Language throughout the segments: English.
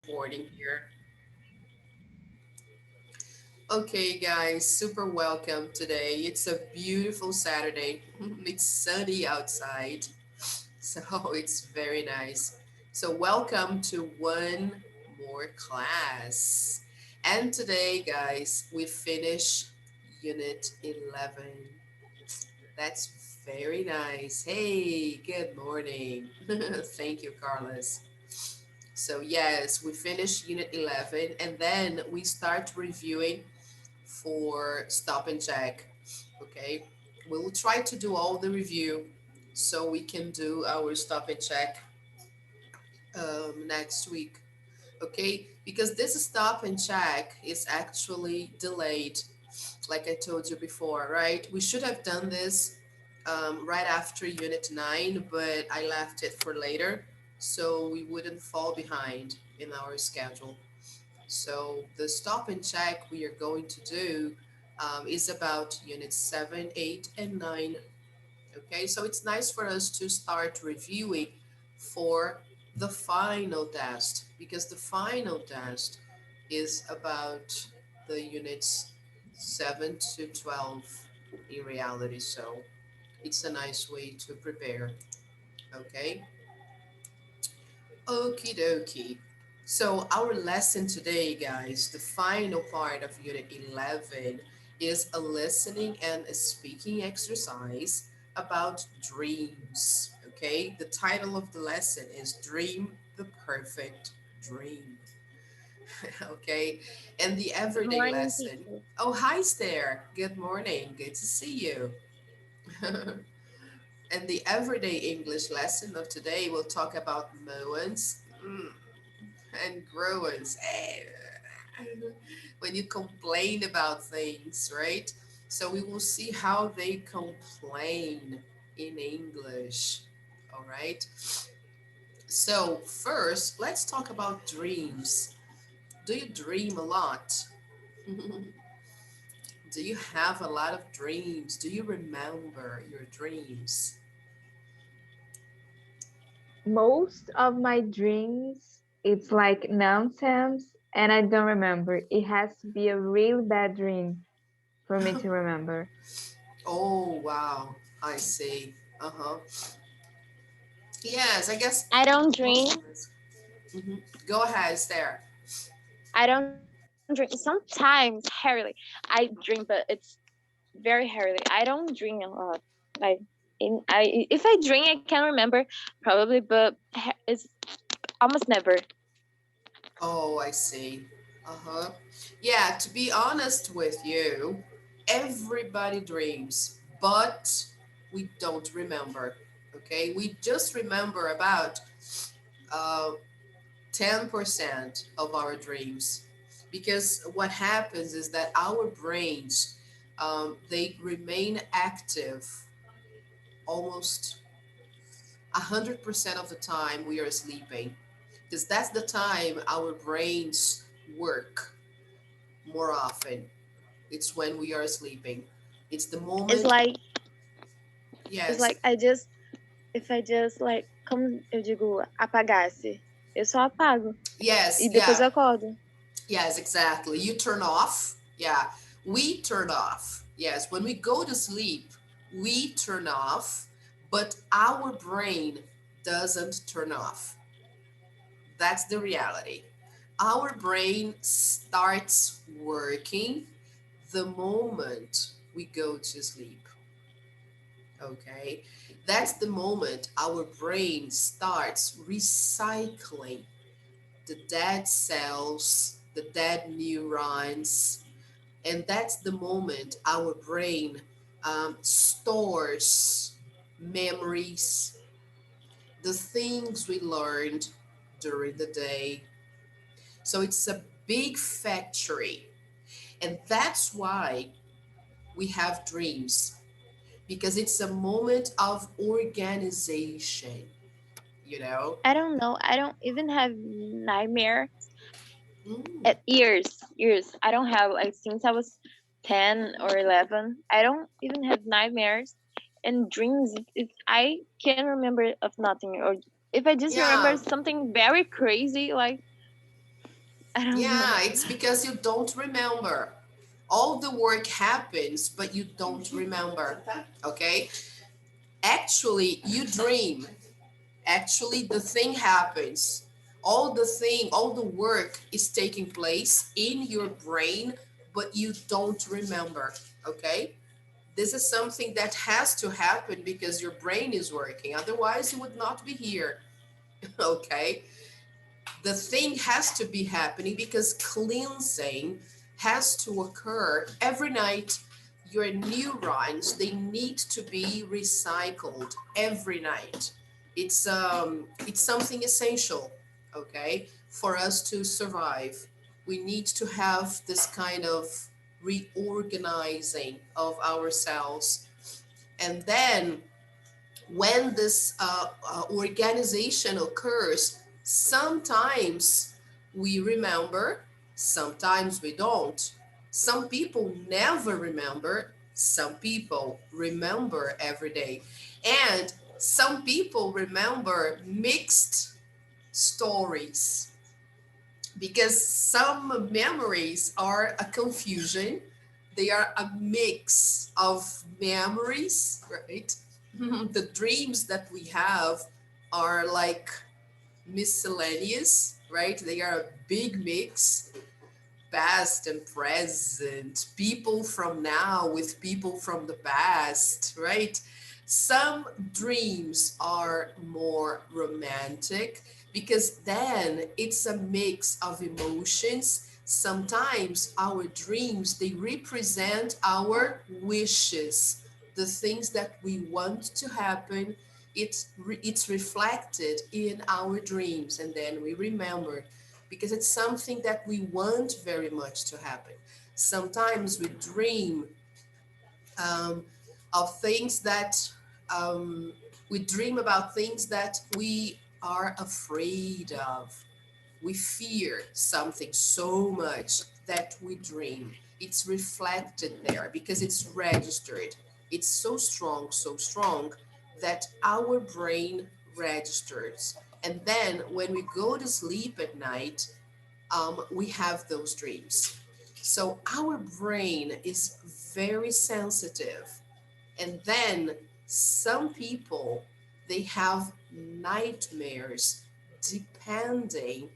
recording here. Okay, guys, super welcome today. It's a beautiful Saturday. It's sunny outside, so it's very nice. So, welcome to one more class. And today, guys, we finish Unit 11. That's very nice. Hey, good morning. Thank you, Carlos. So, yes, we finish Unit 11 and then we start reviewing for stop and check. Okay, we will try to do all the review so we can do our stop and check next week. Okay, because this stop and check is actually delayed, like I told you before, right? We should have done this right after Unit 9, but I left it for later so we wouldn't fall behind in our schedule. So the stop and check we are going to do is about units 7, 8, and 9. Okay, so it's nice for us to start reviewing for the final test because the final test is about the units 7 to 12 in reality. So it's a nice way to prepare. Okay, okie dokie. So our lesson today, guys, the final part of Unit 11 is a listening and a speaking exercise about dreams. Okay, the title of the lesson is Dream the Perfect Dream. Okay, and the Good everyday morning, lesson. teacher. Oh, hi, Stair. Good morning. Good to see you. And the everyday English lesson of today will talk about Moans. And growers. When you complain about things, right? So we will see how they complain in English. All right. So first, let's talk about dreams. Do you dream a lot? Do you have a lot of dreams? Do you remember your dreams? Most of my dreams, it's like nonsense and I don't remember. It has to be a really bad dream for me to remember. Oh, wow. I see. Uh huh. Yes, I guess I don't most dream. of us. Mhm. Go ahead, it's there. I don't dream. Sometimes, rarely, I dream, but it's very rarely. I don't dream a lot. Like, if I dream, I can remember probably, but it's almost never. Oh, I see. Uh-huh. Yeah, to be honest with you, everybody dreams, but we don't remember. Okay? We just remember about uh 10% of our dreams. Because what happens is that our brains they remain active almost 100% of the time we are sleeping because that's the time our brains work more often. It's when we are sleeping. It's the It's moment. like, it's Yes, like if I just, like, como eu digo, apagasse, eu só apago yes, e depois yeah, eu acordo. yes, exactly. You turn off. Yeah, we turn off. Yes, when we go to sleep, we turn off, but our brain doesn't turn off. That's the reality. Our brain starts working the moment we go to sleep. Okay, that's the moment our brain starts recycling the dead cells, the dead neurons, and that's the moment our brain stores memories, the things we learned during the day. So it's a big factory. And that's why we have dreams, because it's a moment of organization, you know? I don't know. I don't even have nightmare Mm, at years. I don't have, like, since I was 10 or 11. I don't even have nightmares and dreams. If I can remember of nothing, or if I just remember yeah, something very crazy, like, I don't know. Yeah, it's because you don't remember. All the work happens, but you don't remember. Okay? Actually, you dream. Actually, the thing happens. All the work is taking place in your brain, but you don't remember. Okay? This is something that has to happen because your brain is working. Otherwise, you would not be here. Okay? The thing has to be happening because cleansing has to occur every night. Your neurons, they need to be recycled every night. It's something essential, okay, for us to survive. We need to have this kind of reorganizing of ourselves. And then when this organization occurs, sometimes we remember, sometimes we don't. Some people never remember, some people remember every day. And some people remember mixed stories because some memories are a confusion. They are a mix of memories, right? The dreams that we have are like miscellaneous, right? They are a big mix, past and present, people from now with people from the past, right? Some dreams are more romantic because then it's a mix of emotions. Sometimes our dreams, they represent our wishes, the things that we want to happen. It's reflected in our dreams, and then we remember because it's something that we want very much to happen. Sometimes we dream um, of things that um, we dream about things that we are afraid of. We fear something so much that we dream. It's reflected there because it's registered. It's so strong that our brain registers. And then when we go to sleep at night, we have those dreams. So our brain is very sensitive. And then some people, they have nightmares depending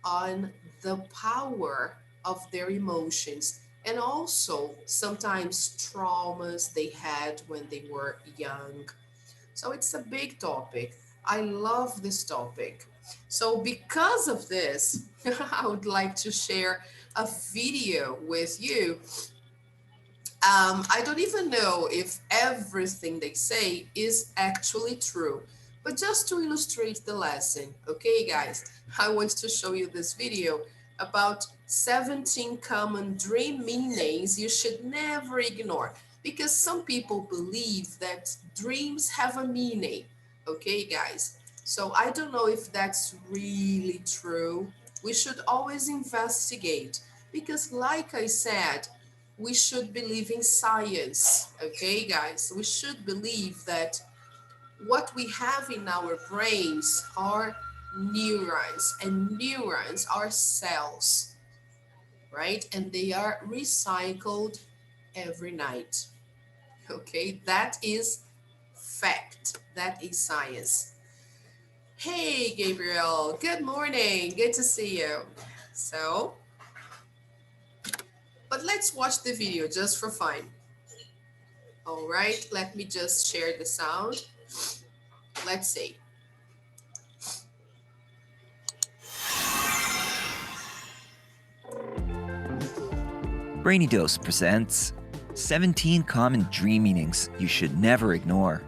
on the power of their emotions and also sometimes traumas they had when they were young. So it's a big topic. I love this topic. So, because of this, I would like to share a video with you. I don't even know if everything they say is actually true, but just to illustrate the lesson, okay, guys, I want to show you this video about 17 common dream meanings you should never ignore because some people believe that dreams have a meaning, okay, guys. So I don't know if that's really true. We should always investigate because, like I said, we should believe in science, okay, guys? We should believe that what we have in our brains are neurons, and neurons are cells, right? And they are recycled every night, okay? That is fact, that is science. Hey, Gabriel, good morning, good to see you. So, but let's watch the video just for fun. All right, let me just share the sound. Let's see. Brainy Dose presents 17 common dream meanings you should never ignore.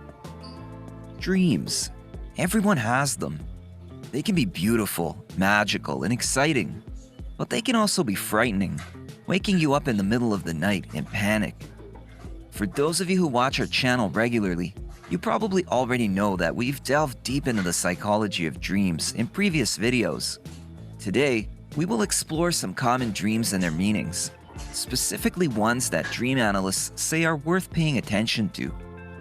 Dreams. Everyone has them. They can be beautiful, magical, and exciting, but they can also be frightening, waking you up in the middle of the night in panic. For those of you who watch our channel regularly, you probably already know that we've delved deep into the psychology of dreams in previous videos. Today, we will explore some common dreams and their meanings, specifically ones that dream analysts say are worth paying attention to.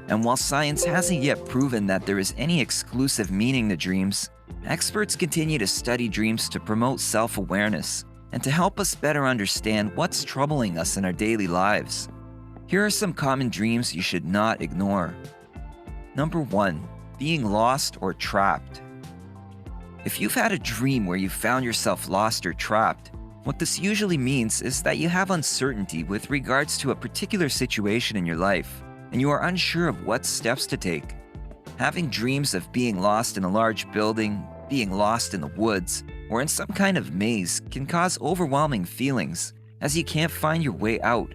And while science hasn't yet proven that there is any exclusive meaning to dreams, experts continue to study dreams to promote self-awareness and to help us better understand what's troubling us in our daily lives. Here are some common dreams you should not ignore. Number 1. Being lost or trapped. If you've had a dream where you found yourself lost or trapped, what this usually means is that you have uncertainty with regards to a particular situation in your life, and you are unsure of what steps to take. Having dreams of being lost in a large building, being lost in the woods, or in some kind of maze can cause overwhelming feelings, as you can't find your way out.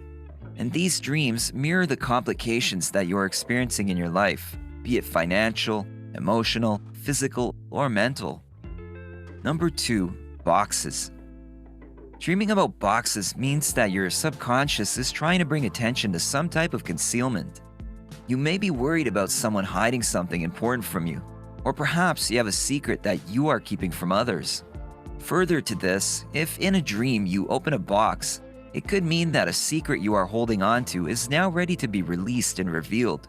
And these dreams mirror the complications that you are experiencing in your life, be it financial, emotional, physical, or mental. Number 2. Boxes. Dreaming about boxes means that your subconscious is trying to bring attention to some type of concealment. You may be worried about someone hiding something important from you, or perhaps you have a secret that you are keeping from others. Further to this, if in a dream you open a box, it could mean that a secret you are holding on to is now ready to be released and revealed.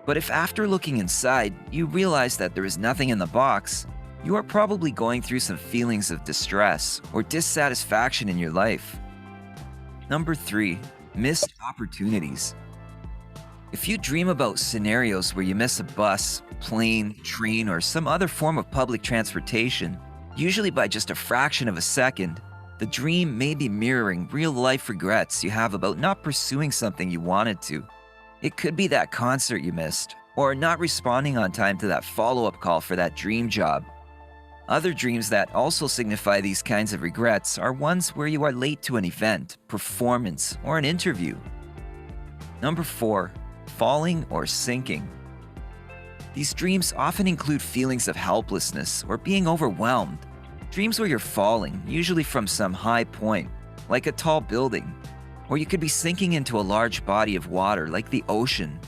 But if after looking inside, you realize that there is nothing in the box, you are probably going through some feelings of distress or dissatisfaction in your life. Number 3. Missed opportunities. If you dream about scenarios where you miss a bus, plane, train, or some other form of public transportation, usually by just a fraction of a second, the dream may be mirroring real-life regrets you have about not pursuing something you wanted to. It could be that concert you missed, or not responding on time to that follow-up call for that dream job. Other dreams that also signify these kinds of regrets are ones where you are late to an event, performance, or an interview. Number 4. Falling or sinking. These dreams often include feelings of helplessness or being overwhelmed. Dreams where you're falling, usually from some high point, like a tall building, or you could be sinking into a large body of water like the ocean.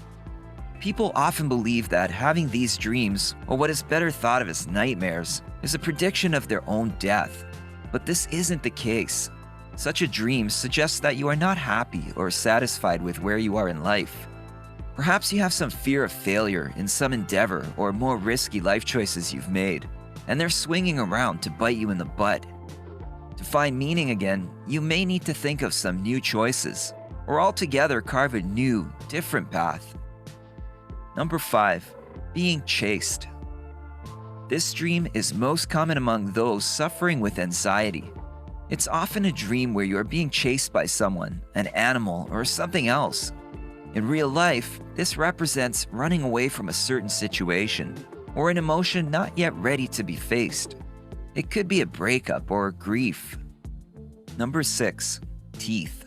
People often believe that having these dreams, or what is better thought of as nightmares, is a prediction of their own death. But this isn't the case. Such a dream suggests that you are not happy or satisfied with where you are in life. Perhaps you have some fear of failure in some endeavor or more risky life choices you've made, and they're swinging around to bite you in the butt. To find meaning again, you may need to think of some new choices, or altogether carve a new, different path. Number 5. Being chased. This dream is most common among those suffering with anxiety. It's often a dream where you are being chased by someone, an animal, or something else. In real life, this represents running away from a certain situation, or an emotion not yet ready to be faced. It could be a breakup or grief. Number 6. Teeth.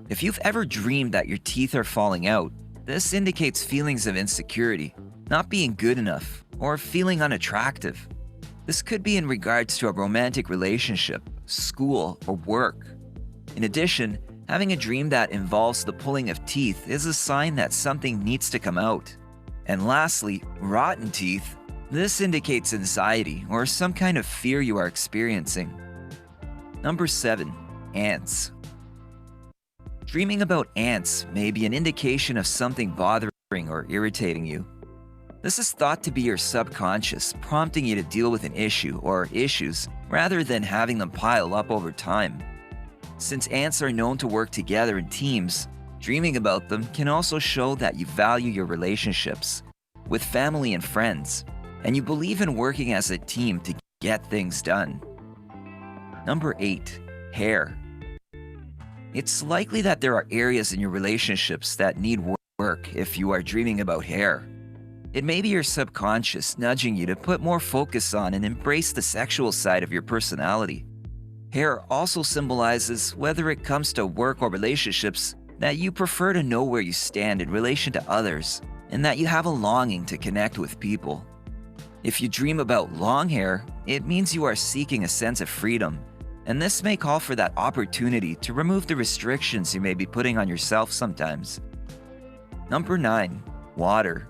If you've ever dreamed that your teeth are falling out, this indicates feelings of insecurity, not being good enough, or feeling unattractive. This could be in regards to a romantic relationship, school, or work. In addition, having a dream that involves the pulling of teeth is a sign that something needs to come out. And lastly, rotten teeth. This indicates anxiety or some kind of fear you are experiencing. Number 7. Ants. Dreaming about ants may be an indication of something bothering or irritating you. This is thought to be your subconscious prompting you to deal with an issue or issues rather than having them pile up over time. Since ants are known to work together in teams, dreaming about them can also show that you value your relationships with family and friends, and you believe in working as a team to get things done. Number 8. Hair. It's likely that there are areas in your relationships that need work if you are dreaming about hair. It may be your subconscious nudging you to put more focus on and embrace the sexual side of your personality. Hair also symbolizes, whether it comes to work or relationships, that you prefer to know where you stand in relation to others, and that you have a longing to connect with people. If you dream about long hair, it means you are seeking a sense of freedom, and this may call for that opportunity to remove the restrictions you may be putting on yourself sometimes. Number 9. Water.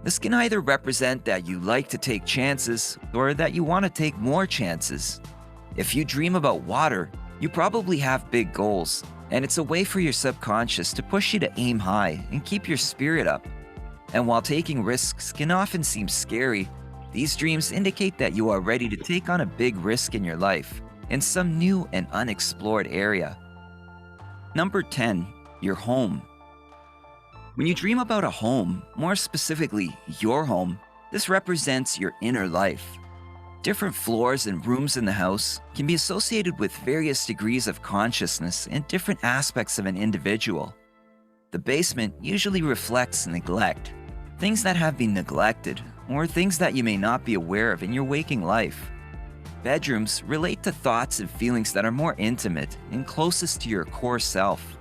This can either represent that you like to take chances or that you want to take more chances. If you dream about water, you probably have big goals, and it's a way for your subconscious to push you to aim high and keep your spirit up. And while taking risks can often seem scary, these dreams indicate that you are ready to take on a big risk in your life in some new and unexplored area. Number 10, your home. When you dream about a home, more specifically your home, this represents your inner life. Different floors and rooms in the house can be associated with various degrees of consciousness and different aspects of an individual. The basement usually reflects neglect, things that have been neglected, or things that you may not be aware of in your waking life. Bedrooms relate to thoughts and feelings that are more intimate and closest to your core self.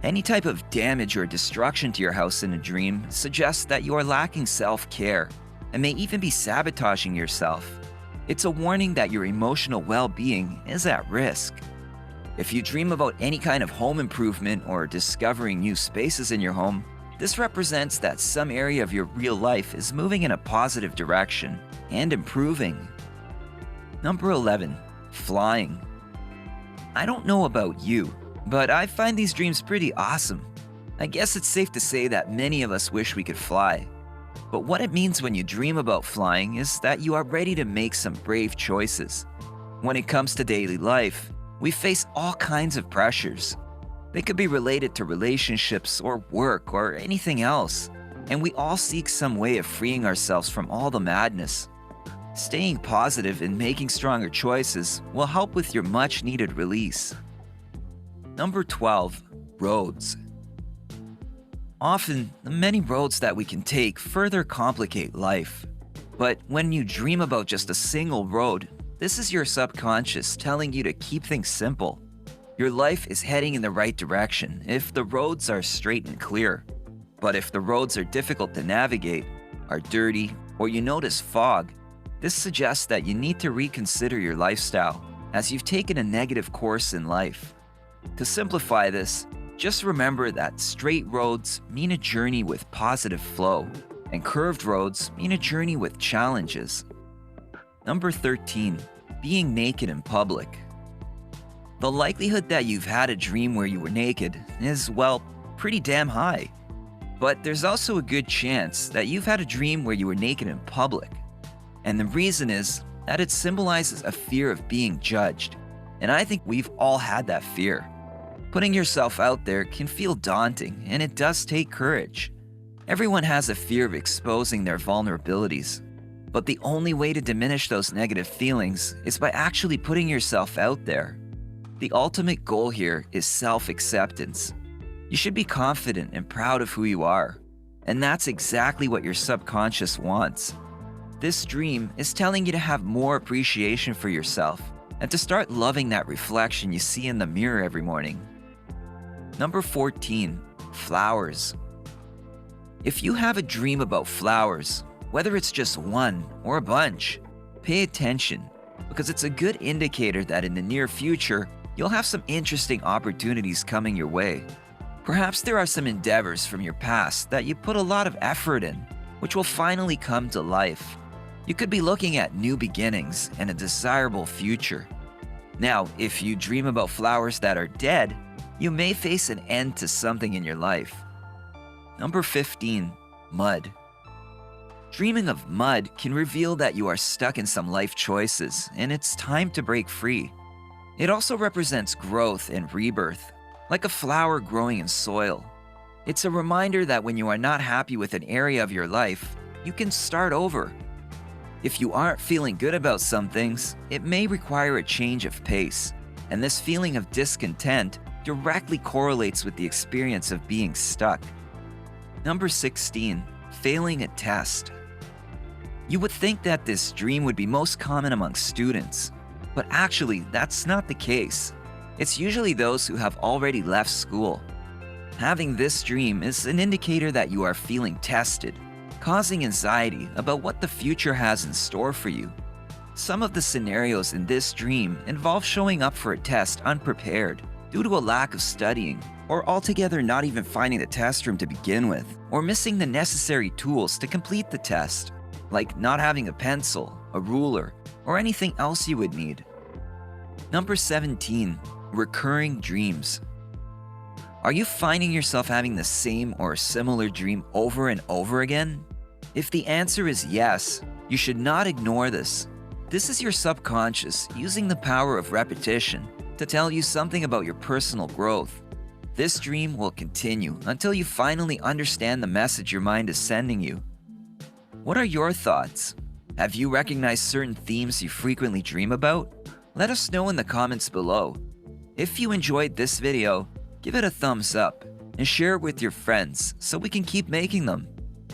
Any type of damage or destruction to your house in a dream suggests that you are lacking self-care and may even be sabotaging yourself. It's a warning that your emotional well-being is at risk. If you dream about any kind of home improvement or discovering new spaces in your home, this represents that some area of your real life is moving in a positive direction and improving. Number 11, flying. I don't know about you, but I find these dreams pretty awesome. I guess it's safe to say that many of us wish we could fly. But what it means when you dream about flying is that you are ready to make some brave choices. When it comes to daily life, we face all kinds of pressures. They could be related to relationships or work or anything else, and we all seek some way of freeing ourselves from all the madness. Staying positive and making stronger choices will help with your much-needed release. Number 12, roads. Often, the many roads that we can take further complicate life. But when you dream about just a single road, this is your subconscious telling you to keep things simple. Your life is heading in the right direction if the roads are straight and clear. But if the roads are difficult to navigate, are dirty, or you notice fog, this suggests that you need to reconsider your lifestyle as you've taken a negative course in life. To simplify this, just remember that straight roads mean a journey with positive flow, and curved roads mean a journey with challenges. Number 13, being naked in public. The likelihood that you've had a dream where you were naked is, well, pretty damn high. But there's also a good chance that you've had a dream where you were naked in public. And the reason is that it symbolizes a fear of being judged. And I think we've all had that fear. Putting yourself out there can feel daunting, and it does take courage. Everyone has a fear of exposing their vulnerabilities. But the only way to diminish those negative feelings is by actually putting yourself out there. The ultimate goal here is self-acceptance. You should be confident and proud of who you are. And that's exactly what your subconscious wants. This dream is telling you to have more appreciation for yourself and to start loving that reflection you see in the mirror every morning. Number 14, flowers. If you have a dream about flowers, whether it's just one or a bunch, pay attention because it's a good indicator that in the near future, you'll have some interesting opportunities coming your way. Perhaps there are some endeavors from your past that you put a lot of effort in, which will finally come to life. You could be looking at new beginnings and a desirable future. Now, if you dream about flowers that are dead, you may face an end to something in your life. Number 15, mud. Dreaming of mud can reveal that you are stuck in some life choices and it's time to break free. It also represents growth and rebirth, like a flower growing in soil. It's a reminder that when you are not happy with an area of your life, you can start over. If you aren't feeling good about some things, it may require a change of pace, and this feeling of discontent directly correlates with the experience of being stuck. Number 16, failing a test. You would think that this dream would be most common among students, but actually that's not the case. It's usually those who have already left school. Having this dream is an indicator that you are feeling tested, causing anxiety about what the future has in store for you. Some of the scenarios in this dream involve showing up for a test unprepared due to a lack of studying, or altogether not even finding the test room to begin with, or missing the necessary tools to complete the test, like not having a pencil, a ruler, or anything else you would need. Number 17, recurring dreams. Are you finding yourself having the same or similar dream over and over again? If the answer is yes, you should not ignore this. This is your subconscious using the power of repetition to tell you something about your personal growth. This dream will continue until you finally understand the message your mind is sending you. What are your thoughts? Have you recognized certain themes you frequently dream about? Let us know in the comments below. If you enjoyed this video, give it a thumbs up and share it with your friends so we can keep making them.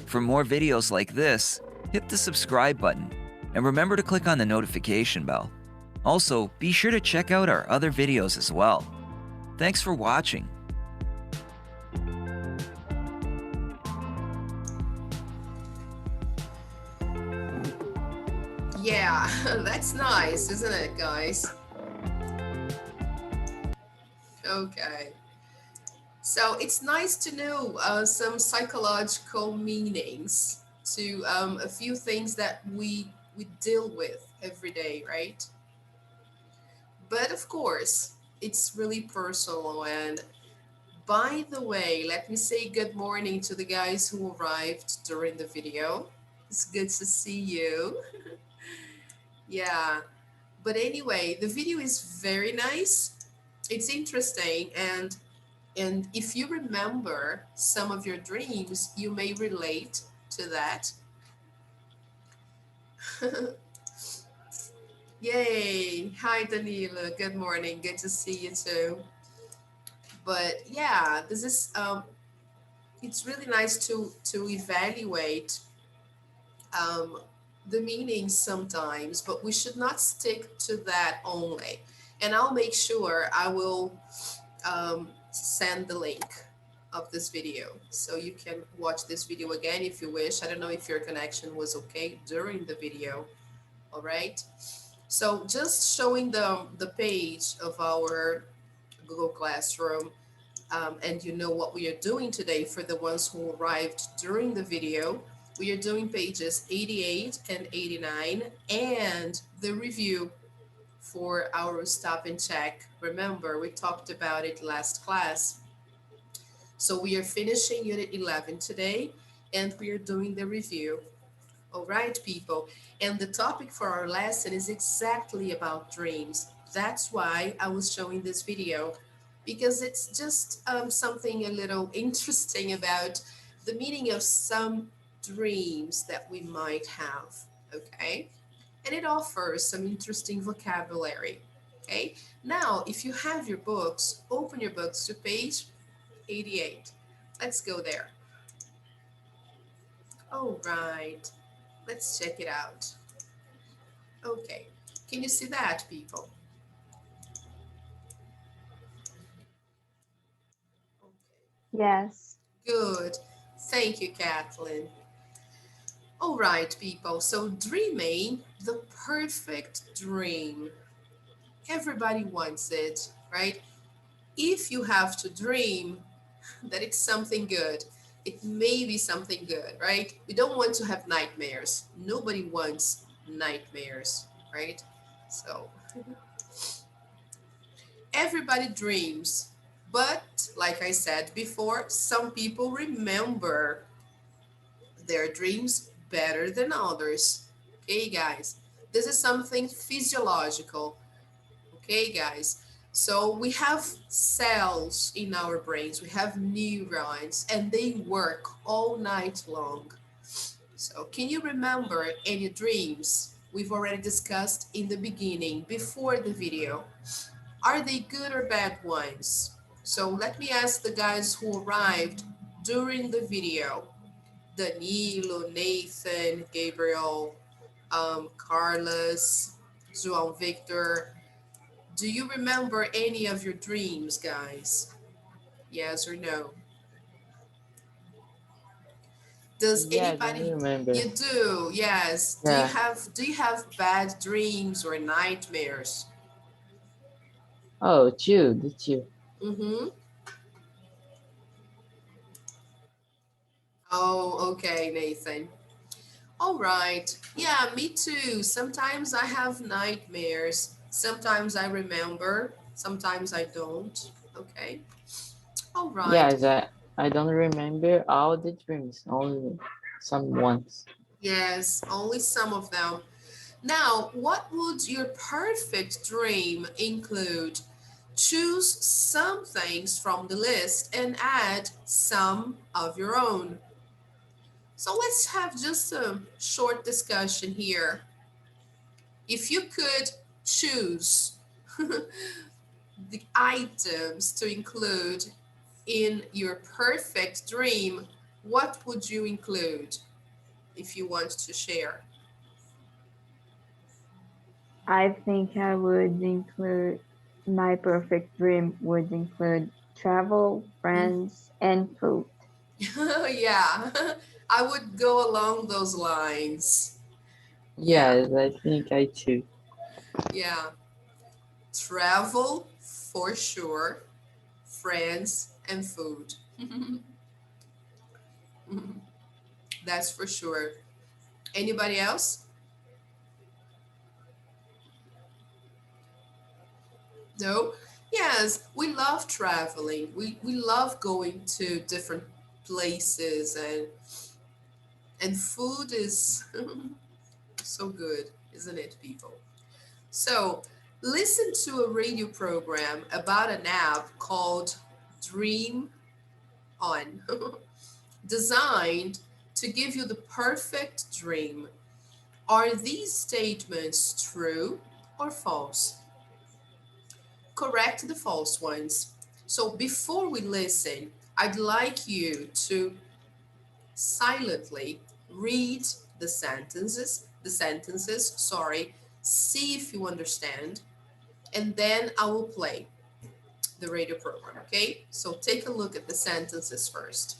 For more videos like this, hit the subscribe button and remember to click on the notification bell. Also, be sure to check out our other videos as well. Thanks for watching. Yeah, that's nice, isn't it, guys? Okay. So it's nice to know some psychological meanings to a few things that we deal with every day, right? But of course, it's really personal. And by the way, let me say good morning to the guys who arrived during the video. It's good to see you. Yeah. But anyway, the video is very nice. It's interesting, and if you remember some of your dreams, you may relate to that. Yay. Hi, Danila. Good morning. Good to see you too. But yeah, this is it's really nice to evaluate um, the meanings sometimes, but we should not stick to that only. And I'll make sure I will send the link of this video so you can watch this video again if you wish. I don't know if your connection was okay during the video. All right. So just showing the page of our Google Classroom, and you know what we are doing today for the ones who arrived during the video. We are doing pages 88 and 89 and the review for our stop and check. Remember, we talked about it last class. So we are finishing Unit 11 today, and we are doing the review. All right, people. And the topic for our lesson is exactly about dreams. That's why I was showing this video, because it's just something a little interesting about the meaning of some dreams that we might have, okay? And it offers some interesting vocabulary, okay? Now, if you have your books, open your books to page 88. Let's go there. All right, let's check it out. Okay, can you see that, people? Okay, Yes. good. Thank you, Kathleen. All right, people. So dreaming the perfect dream. Everybody wants it, right? If you have to dream that it's something good, it may be something good, right? We don't want to have nightmares. Nobody wants nightmares, right? So everybody dreams, but like I said before, some people remember their dreams better than others. Okay, guys, this is something physiological. Okay, guys, so we have cells in our brains, we have neurons, and they work all night long. So can you remember any dreams we've already discussed in the beginning before the video? Are they good or bad ones? So let me ask the guys who arrived during the video. Danilo, Nathan, Gabriel, Carlos, João Victor. Do you remember any of your dreams, guys? Yes or no? Does Yes, I anybody? remember. You do, yes. Yeah. Do you have bad dreams or nightmares? Oh, chill, the chill. Mm-hmm. Oh, okay, Nathan. All right. Yeah, me too. Sometimes I have nightmares. Sometimes I remember. Sometimes I don't. Okay. All right. Yes, I don't remember all the dreams, only some ones. Yes, only some of them. Now, what would your perfect dream include? Choose some things from the list and add some of your own. So let's have just a short discussion here. If you could choose the items to include in your perfect dream, what would you include if you want to share? I think I would include my perfect dream would include travel, Mm. friends, and food. Yeah, I would go along those lines. Yeah, Yes, I think I too. yeah. Travel for sure, friends and food. That's for sure. Anybody else? No? Yes, we love traveling. We love going to different places, and food is so good, isn't it, people? So, listen to a radio program about an app called Dream On, designed to give you the perfect dream. Are these statements true or false? Correct the false ones. So before we listen, I'd like you to silently read the sentences, see if you understand, and then I will play the radio program, okay? So take a look at the sentences first.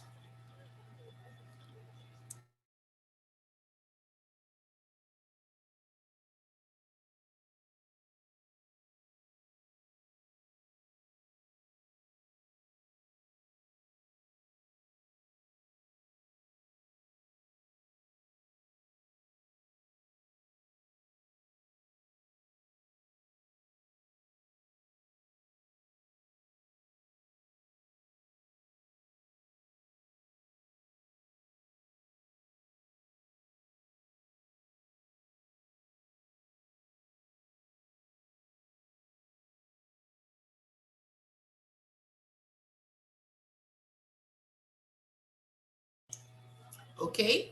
Okay?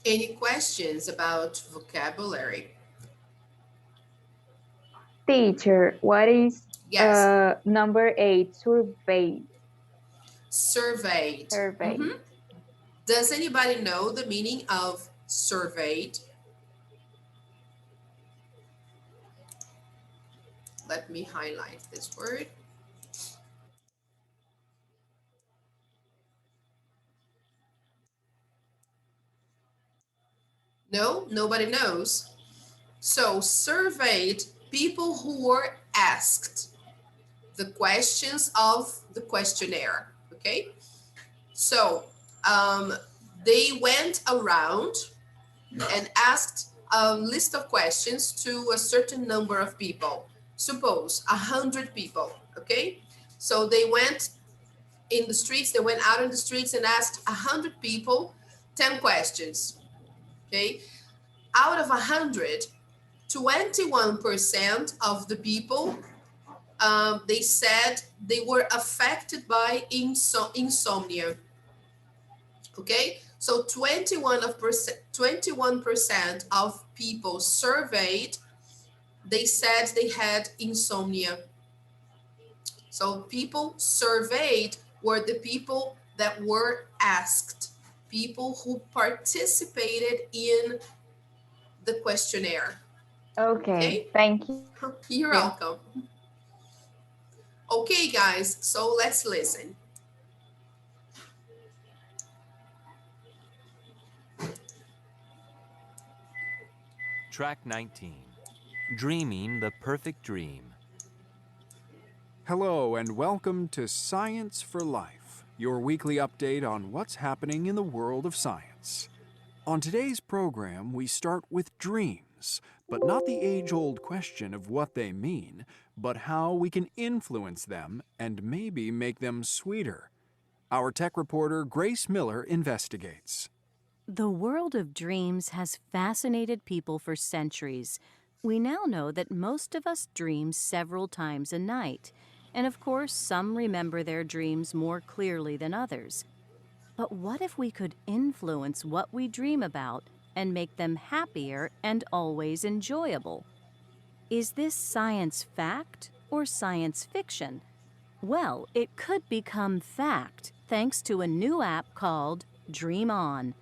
Any questions about vocabulary? Teacher, what is Yes, number 8? Survey. surveyed. Survey. Does anybody know the meaning of surveyed? Let me highlight this word. No, nobody knows. So, surveyed, people who were asked the questions of the questionnaire. Okay, so they went around and asked a list of questions to a certain number of people. Suppose 100 people. Okay, so they went in the streets, they went out in the streets and asked 100 people 10 questions. Okay, out of 100, 21% of the people, they said they were affected by insomnia. Okay, so 21% of people surveyed, they said they had insomnia. So people surveyed were the people that were asked, people who participated in the questionnaire. Okay, Okay, thank you. you're welcome. Okay, guys, so let's listen. Track 19. Dreaming the Perfect Dream. Hello, and welcome to Science for Life, your weekly update on what's happening in the world of science. On today's program, we start with dreams, but not the age old question of what they mean, but how we can influence them and maybe make them sweeter. Our tech reporter, Grace Miller, investigates. The world of dreams has fascinated people for centuries. We now know that most of us dream several times a night, and of course, some remember their dreams more clearly than others. But what if we could influence what we dream about and make them happier and always enjoyable? Is this science fact or science fiction? Well, it could become fact thanks to a new app called Dream On.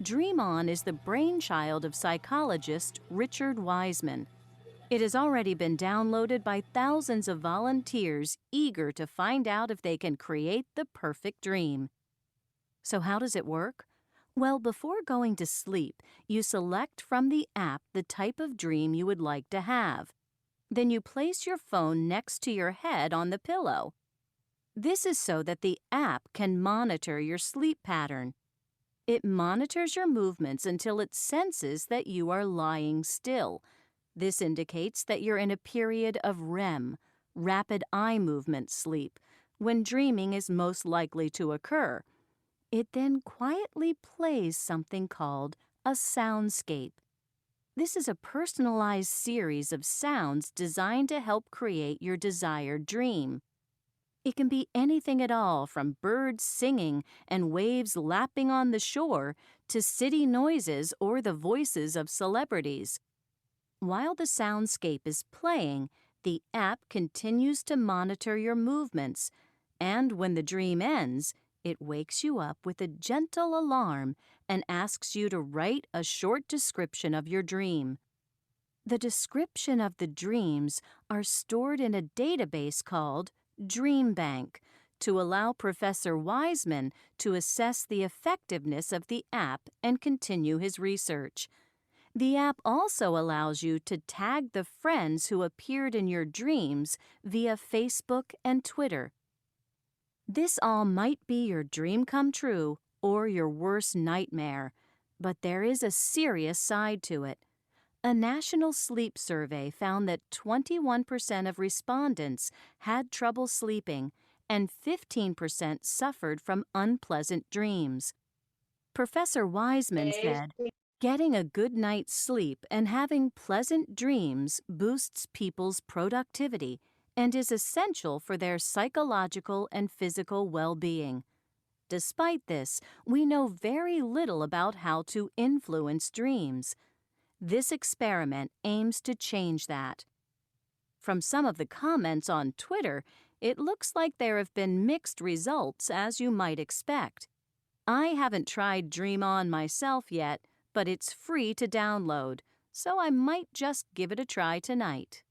Dream On is the brainchild of psychologist Richard Wiseman. It has already been downloaded by thousands of volunteers eager to find out if they can create the perfect dream. So how does it work? Well, before going to sleep, you select from the app the type of dream you would like to have. Then you place your phone next to your head on the pillow. This is so that the app can monitor your sleep pattern. It monitors your movements until it senses that you are lying still. This indicates that you're in a period of REM, rapid eye movement sleep, when dreaming is most likely to occur. It then quietly plays something called a soundscape. This is a personalized series of sounds designed to help create your desired dream. It can be anything at all from birds singing and waves lapping on the shore to city noises or the voices of celebrities. While the soundscape is playing, the app continues to monitor your movements, and when the dream ends, it wakes you up with a gentle alarm and asks you to write a short description of your dream. The description of the dreams are stored in a database called Dream Bank to allow Professor Wiseman to assess the effectiveness of the app and continue his research. The app also allows you to tag the friends who appeared in your dreams via Facebook and Twitter. This all might be your dream come true or your worst nightmare, but there is a serious side to it. A national sleep survey found that 21% of respondents had trouble sleeping and 15% suffered from unpleasant dreams. Professor Wiseman said, "Getting a good night's sleep and having pleasant dreams boosts people's productivity and is essential for their psychological and physical well-being. Despite this, we know very little about how to influence dreams. This experiment aims to change that." From some of the comments on Twitter, it looks like there have been mixed results, as you might expect. I haven't tried Dream On myself yet, but it's free to download, so I might just give it a try tonight.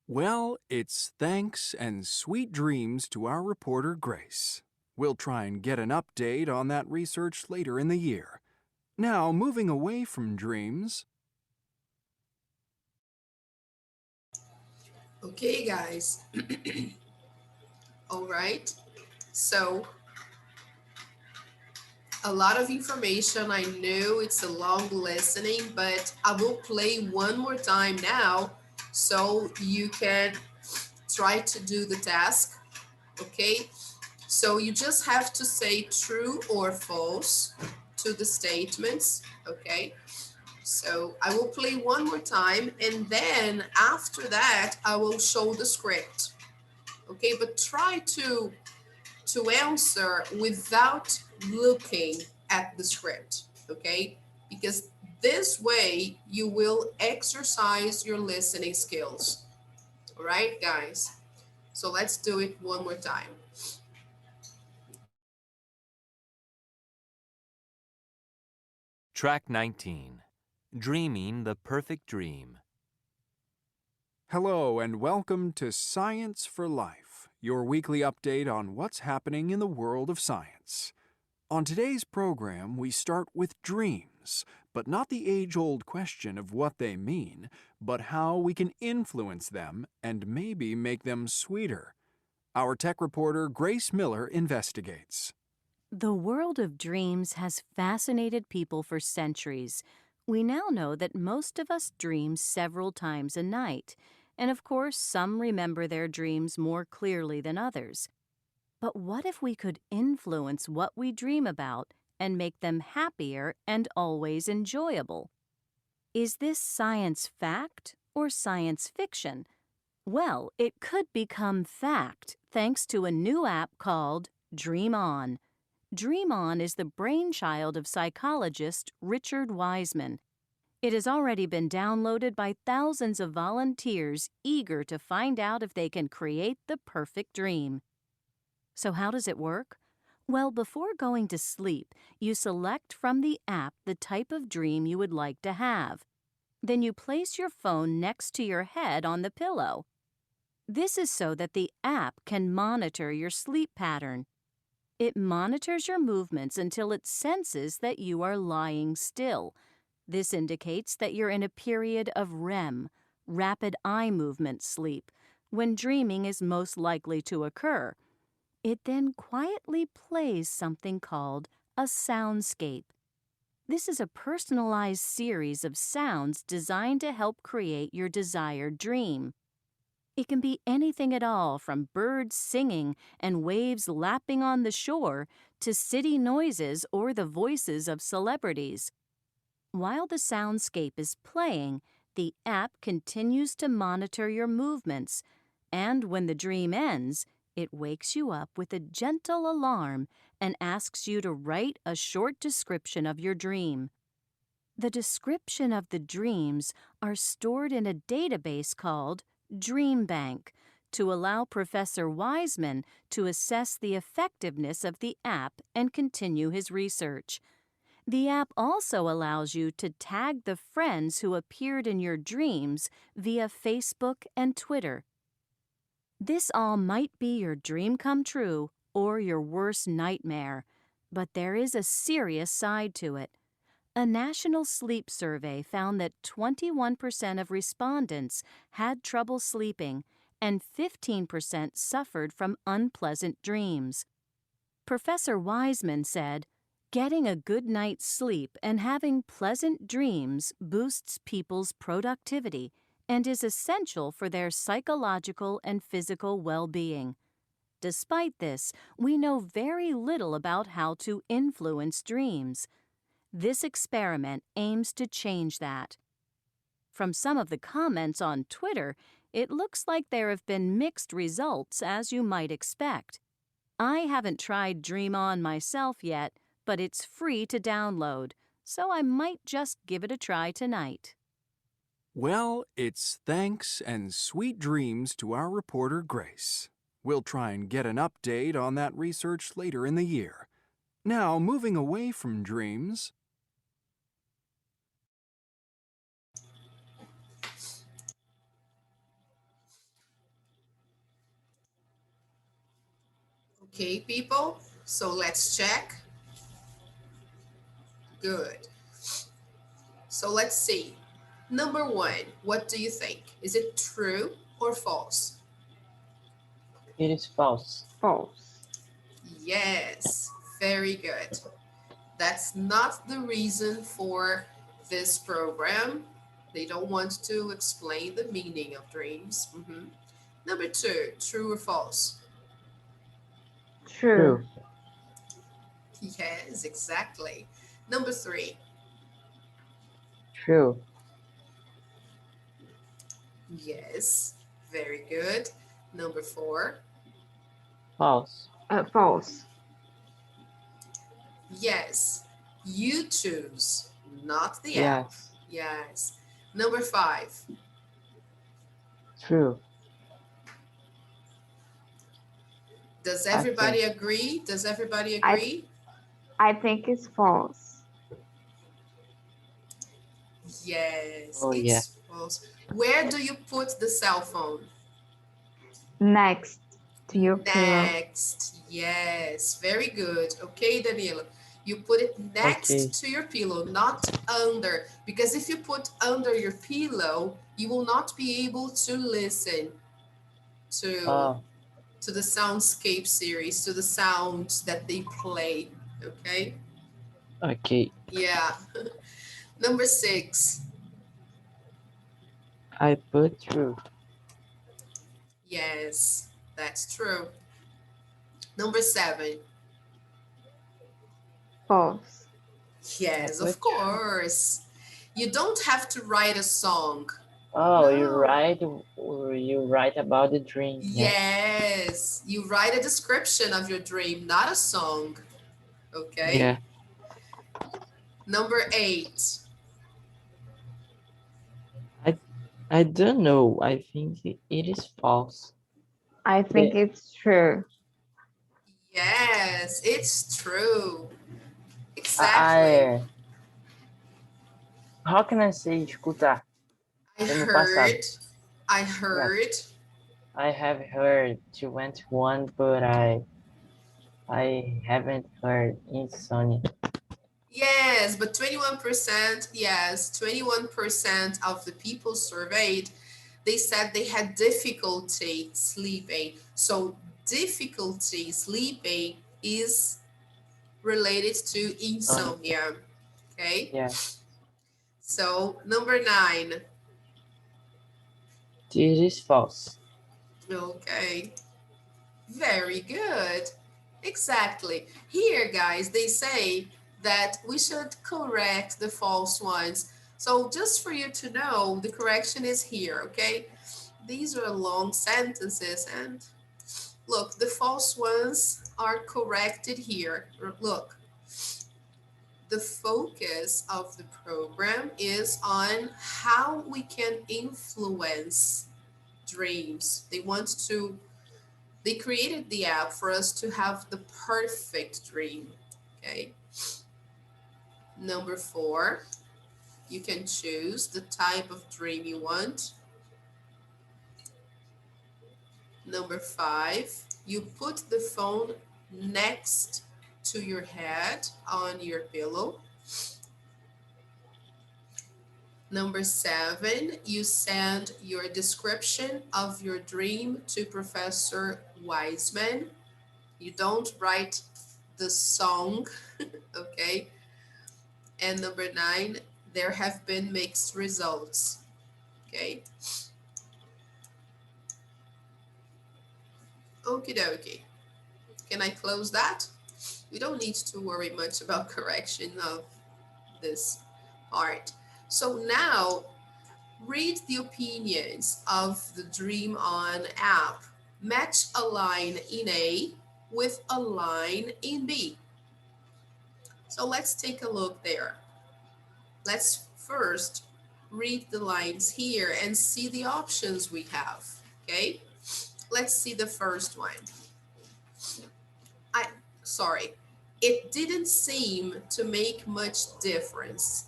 Well, it's thanks and sweet dreams to our reporter Grace. We'll try and get an update on that research later in the year. Now, moving away from dreams. Okay, guys. All right. So, a lot of information. I know it's a long listening, but I will play one more time now so you can try to do the task. Okay. So you just have to say true or false to the statements. Okay. So I will play one more time, and then after that, I will show the script. Okay, but try to answer without looking at the script. Okay, because this way you will exercise your listening skills. All right, guys. So let's do it one more time. Track 19. Dreaming the Perfect Dream. Hello and welcome to Science for Life, your weekly update on what's happening in the world of science. On today's program, we start with dreams, but not the age-old question of what they mean, but how we can influence them and maybe make them sweeter. Our tech reporter Grace Miller investigates. The world of dreams has fascinated people for centuries. We now know that most of us dream several times a night, and of course, some remember their dreams more clearly than others. But what if we could influence what we dream about and make them happier and always enjoyable. Is this science fact or science fiction? Well, it could become fact thanks to a new app called Dream On. Dream On is the brainchild of psychologist Richard Wiseman. It has already been downloaded by thousands of volunteers eager to find out if they can create the perfect dream. So how does it work? Well, before going to sleep, you select from the app the type of dream you would like to have. Then you place your phone next to your head on the pillow. This is so that the app can monitor your sleep pattern. It monitors your movements until it senses that you are lying still. This indicates that you're in a period of REM, rapid eye movement sleep, when dreaming is most likely to occur. It then quietly plays something called a soundscape. This is a personalized series of sounds designed to help create your desired dream. It can be anything at all from birds singing and waves lapping on the shore to city noises or the voices of celebrities. While the soundscape is playing, the app continues to monitor your movements, and when the dream ends, it wakes you up with a gentle alarm and asks you to write a short description of your dream. The description of the dreams are stored in a database called Dream Bank to allow Professor Wiseman to assess the effectiveness of the app and continue his research. The app also allows you to tag the friends who appeared in your dreams via Facebook and Twitter. This all might be your dream come true or your worst nightmare, but there is a serious side to it. A national sleep survey found that 21% of respondents had trouble sleeping and 15% suffered from unpleasant dreams. Professor Wiseman said, "Getting a good night's sleep and having pleasant dreams boosts people's productivity and is essential for their psychological and physical well-being. Despite this, we know very little about how to influence dreams. This experiment aims to change that." From some of the comments on Twitter, it looks like there have been mixed results, as you might expect. I haven't tried Dream On myself yet, but it's free to download, so I might just give it a try tonight. Well, it's thanks and sweet dreams to our reporter Grace. We'll try and get an update on that research later in the year. Now, moving away from dreams. Okay, people, so let's check. Good. So let's see. Number one, what do you think? Is it true or false? It is false. False. Yes, very good. That's not the reason for this program. They don't want to explain the meaning of dreams. Number two, true or false? True. Yes, exactly. Number three, True. yes, very good. Number four, False. False. yes, you choose, not the app. Yes. Yes. Number five, True. does everybody agree? Does everybody agree? I think it's false. Yes, Oh, yeah. it's false. Where do you put the cell phone? Next to your pillow. Next. Yes, very good. Okay, Danilo. You put it next Okay. to your pillow, not under. Because if you put under your pillow, you will not be able to listen to the soundscape series, to the sounds that they play. Okay? Okay. Yeah. Number six. I put true. Yes, that's true. Number seven. False. Yes, But of course. You don't have to write a song. oh, No. you write about the dream. Yeah. Yes, you write a description of your dream, not a song. Okay. Yeah. Number 8. I I don't know. I think it is false. I think The it's true. Yes, it's true. Exactly. I how can I say escutar? I Foi no passado. heard, I Yeah. heard. I have heard 21, but I haven't heard insomnia. Yes, but 21%, yes, 21% of the people surveyed, they said they had difficulty sleeping. So difficulty sleeping is related to Insomnia. insomnia. Okay. Yeah. So number 9. This is false. Okay. Very good. Exactly. Here, guys, they say that we should correct the false ones. So just for you to know, the correction is here, okay? These are long sentences, and look, the false ones are corrected here. Look, the focus of the program is on how we can influence dreams. They created the app for us to have the perfect dream. Okay. Number 4, you can choose the type of dream you want. Number 5, you put the phone next to your head on your pillow. Number 7, you send your description of your dream to Professor Wiseman. You don't write the song, okay? And number 9, there have been mixed results, okay? Okie dokie. Can I close that? We don't need to worry much about correction of this part. So now, read the opinions of the Dream On app. Match a line in A with a line in B. So let's take a look there. Let's first read the lines here and see the options we have, okay? Let's see the first one. Sorry, it didn't seem to make much difference.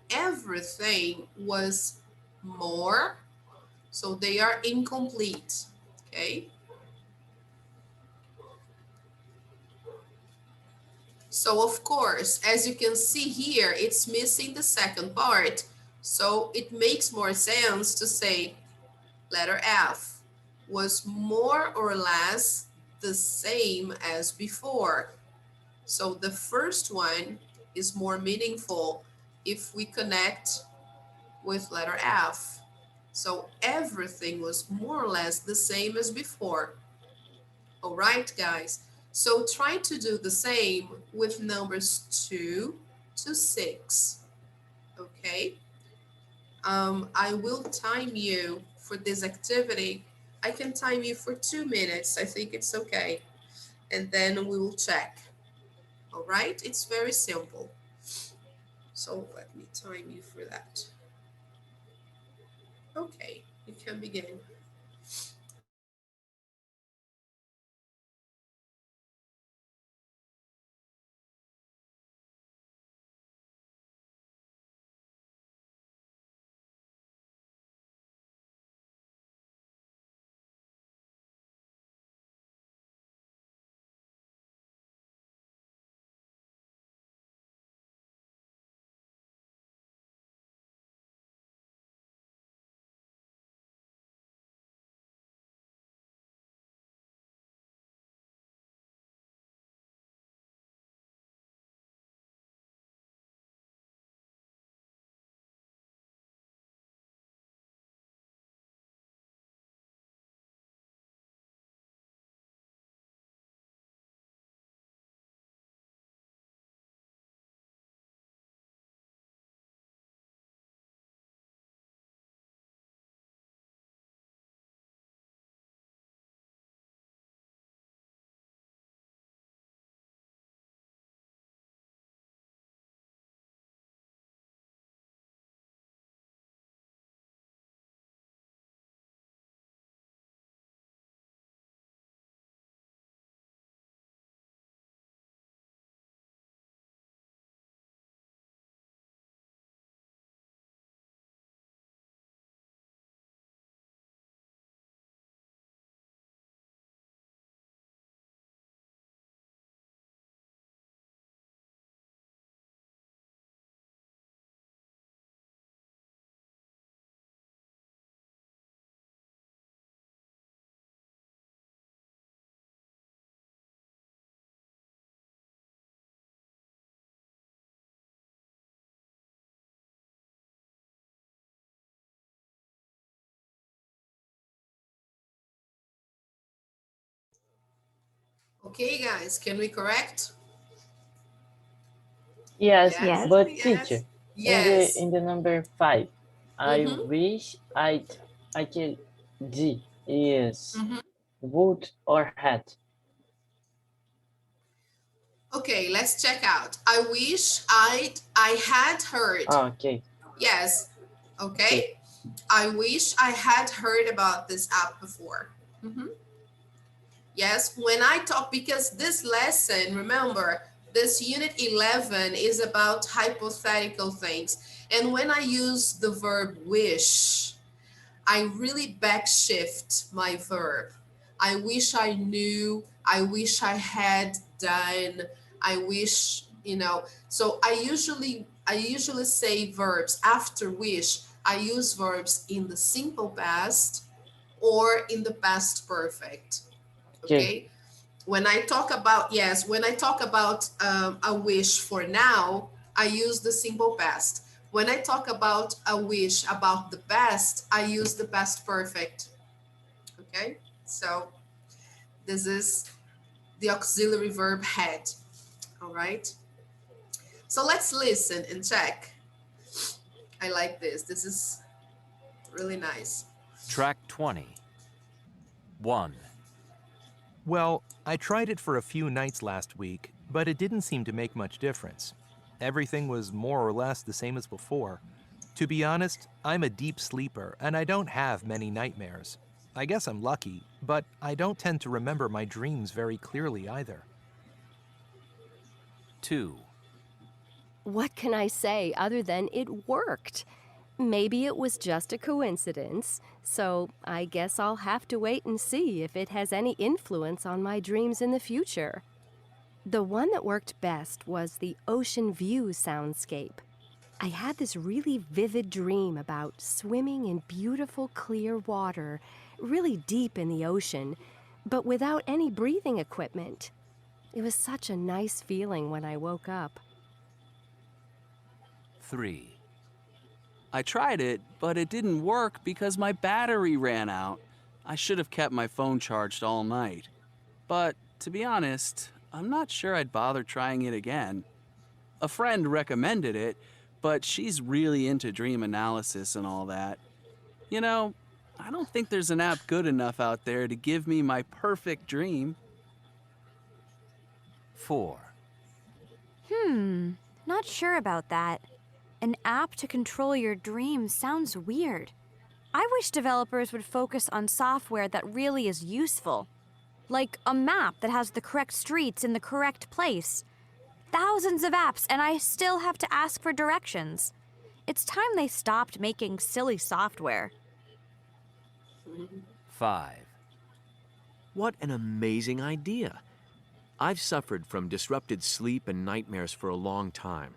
Everything was more, so they are incomplete, okay? So of course, as you can see here, it's missing the second part. So it makes more sense to say letter F was more or less the same as before. So the first one is more meaningful if we connect with letter F. So everything was more or less the same as before. All right, guys. So try to do the same with numbers 2 to 6. Okay. I will time you for this activity. I can time you for 2 minutes. I think it's okay. And then we will check. All right. It's very simple. So let me time you for that. Okay. You can begin. Okay, guys, can we correct? Yes, Yes, Yes. but yes, teacher, yes. in the number 5, I Mm-hmm, wish I could G is mm-hmm. would or had. Okay, let's check out. I wish I had heard. Okay, Yes. okay, Okay. I wish I had heard about this app before. Mhm. Yes, when I talk, because this lesson, remember, this unit 11 is about hypothetical things. And when I use the verb wish, I really backshift my verb. I wish I knew, I wish I had done, I wish, So I usually say verbs after wish. I use verbs in the simple past or in the past perfect. okay, Okay? When I talk about a wish for now, I use the simple past. When I talk about a wish about the past, I use the past perfect. Okay, so this is the auxiliary verb had. All right, so let's listen and check. I like this. This is really nice. Track 20. 1. Well, I tried it for a few nights last week, but it didn't seem to make much difference. Everything was more or less the same as before. To be honest, I'm a deep sleeper and I don't have many nightmares. I guess I'm lucky, but I don't tend to remember my dreams very clearly either. 2. What can I say other than it worked? Maybe it was just a coincidence, so I guess I'll have to wait and see if it has any influence on my dreams in the future. The one that worked best was the ocean view soundscape. I had this really vivid dream about swimming in beautiful clear water, really deep in the ocean, but without any breathing equipment. It was such a nice feeling when I woke up. 3. I tried it, but it didn't work because my battery ran out. I should have kept my phone charged all night. But to be honest, I'm not sure I'd bother trying it again. A friend recommended it, but she's really into dream analysis and all that. You know, I don't think there's an app good enough out there to give me my perfect dream. 4. Not sure about that. An app to control your dreams sounds weird. I wish developers would focus on software that really is useful. Like a map that has the correct streets in the correct place. Thousands of apps, and I still have to ask for directions. It's time they stopped making silly software. 5. What an amazing idea. I've suffered from disrupted sleep and nightmares for a long time.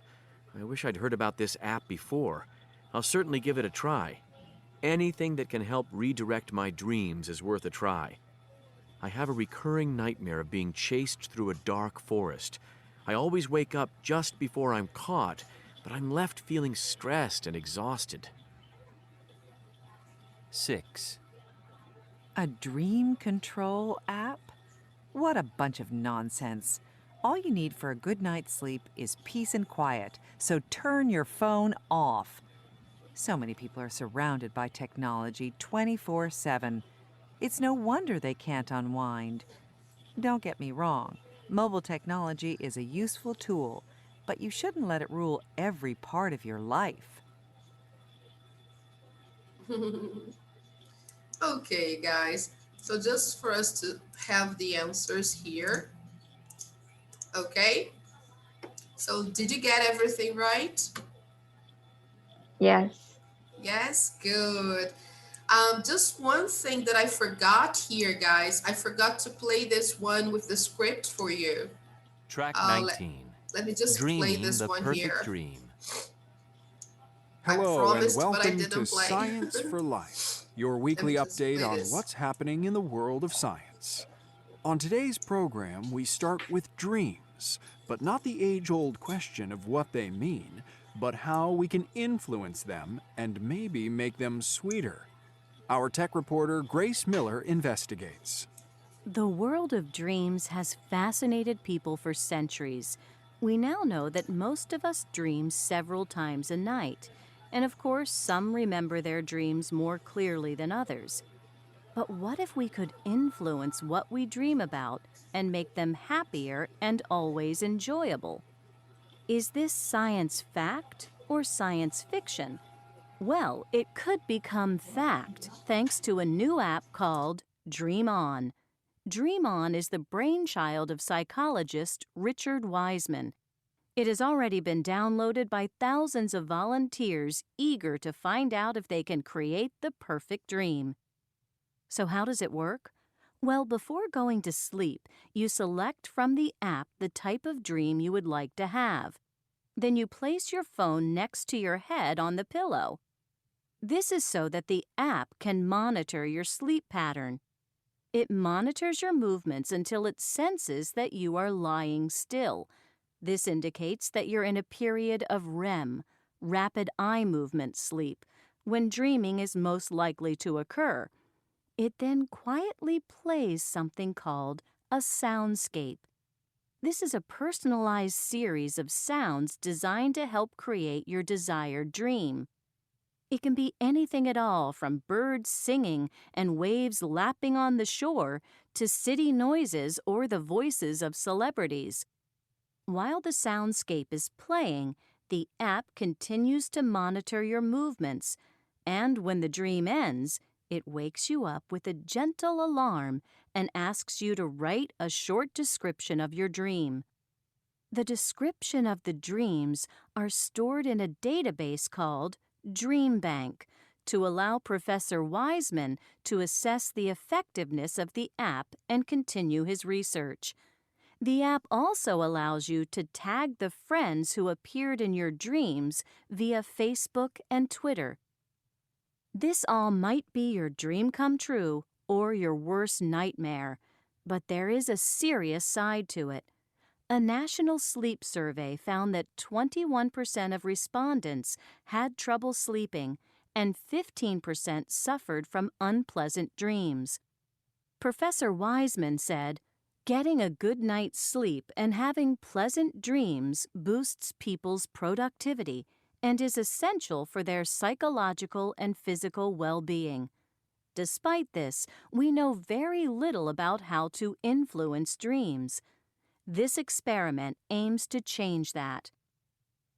I wish I'd heard about this app before. I'll certainly give it a try. Anything that can help redirect my dreams is worth a try. I have a recurring nightmare of being chased through a dark forest. I always wake up just before I'm caught, but I'm left feeling stressed and exhausted. 6. A dream control app? What a bunch of nonsense. All you need for a good night's sleep is peace and quiet, so turn your phone off. So many people are surrounded by technology 24/7. It's no wonder they can't unwind. Don't get me wrong, mobile technology is a useful tool, but you shouldn't let it rule every part of your life. Okay, guys. So just for us to have the answers here. Okay. So did you get everything right? Yes. Yes, good. Just one thing that I forgot here, guys. I forgot to play this one with the script for you. Track Let 19. me just play Dreaming this the one perfect here. dream. I Hello promised, and but I welcome didn't to play. Science for Life, your weekly just update play on this. what's happening in the world of science. On today's program, we start with dreams, but not the age-old question of what they mean, but how we can influence them and maybe make them sweeter. Our tech reporter, Grace Miller, investigates. The world of dreams has fascinated people for centuries. We now know that most of us dream several times a night, and of course, some remember their dreams more clearly than others. But what if we could influence what we dream about and make them happier and always enjoyable? Is this science fact or science fiction? Well, it could become fact thanks to a new app called Dream On. Dream On is the brainchild of psychologist Richard Wiseman. It has already been downloaded by thousands of volunteers eager to find out if they can create the perfect dream. So how does it work? Well, before going to sleep, you select from the app the type of dream you would like to have. Then you place your phone next to your head on the pillow. This is so that the app can monitor your sleep pattern. It monitors your movements until it senses that you are lying still. This indicates that you're in a period of REM, rapid eye movement sleep, when dreaming is most likely to occur. It then quietly plays something called a soundscape. This is a personalized series of sounds designed to help create your desired dream. It can be anything at all, from birds singing and waves lapping on the shore to city noises or the voices of celebrities. While the soundscape is playing, the app continues to monitor your movements, and when the dream ends, it wakes you up with a gentle alarm and asks you to write a short description of your dream. The description of the dreams are stored in a database called Dream Bank to allow Professor Wiseman to assess the effectiveness of the app and continue his research. The app also allows you to tag the friends who appeared in your dreams via Facebook and Twitter. This all might be your dream come true or your worst nightmare, but there is a serious side to it. A national sleep survey found that 21% of respondents had trouble sleeping and 15% suffered from unpleasant dreams. Professor Wiseman said, "Getting a good night's sleep and having pleasant dreams boosts people's productivity and is essential for their psychological and physical well-being. Despite this, we know very little about how to influence dreams. This experiment aims to change that."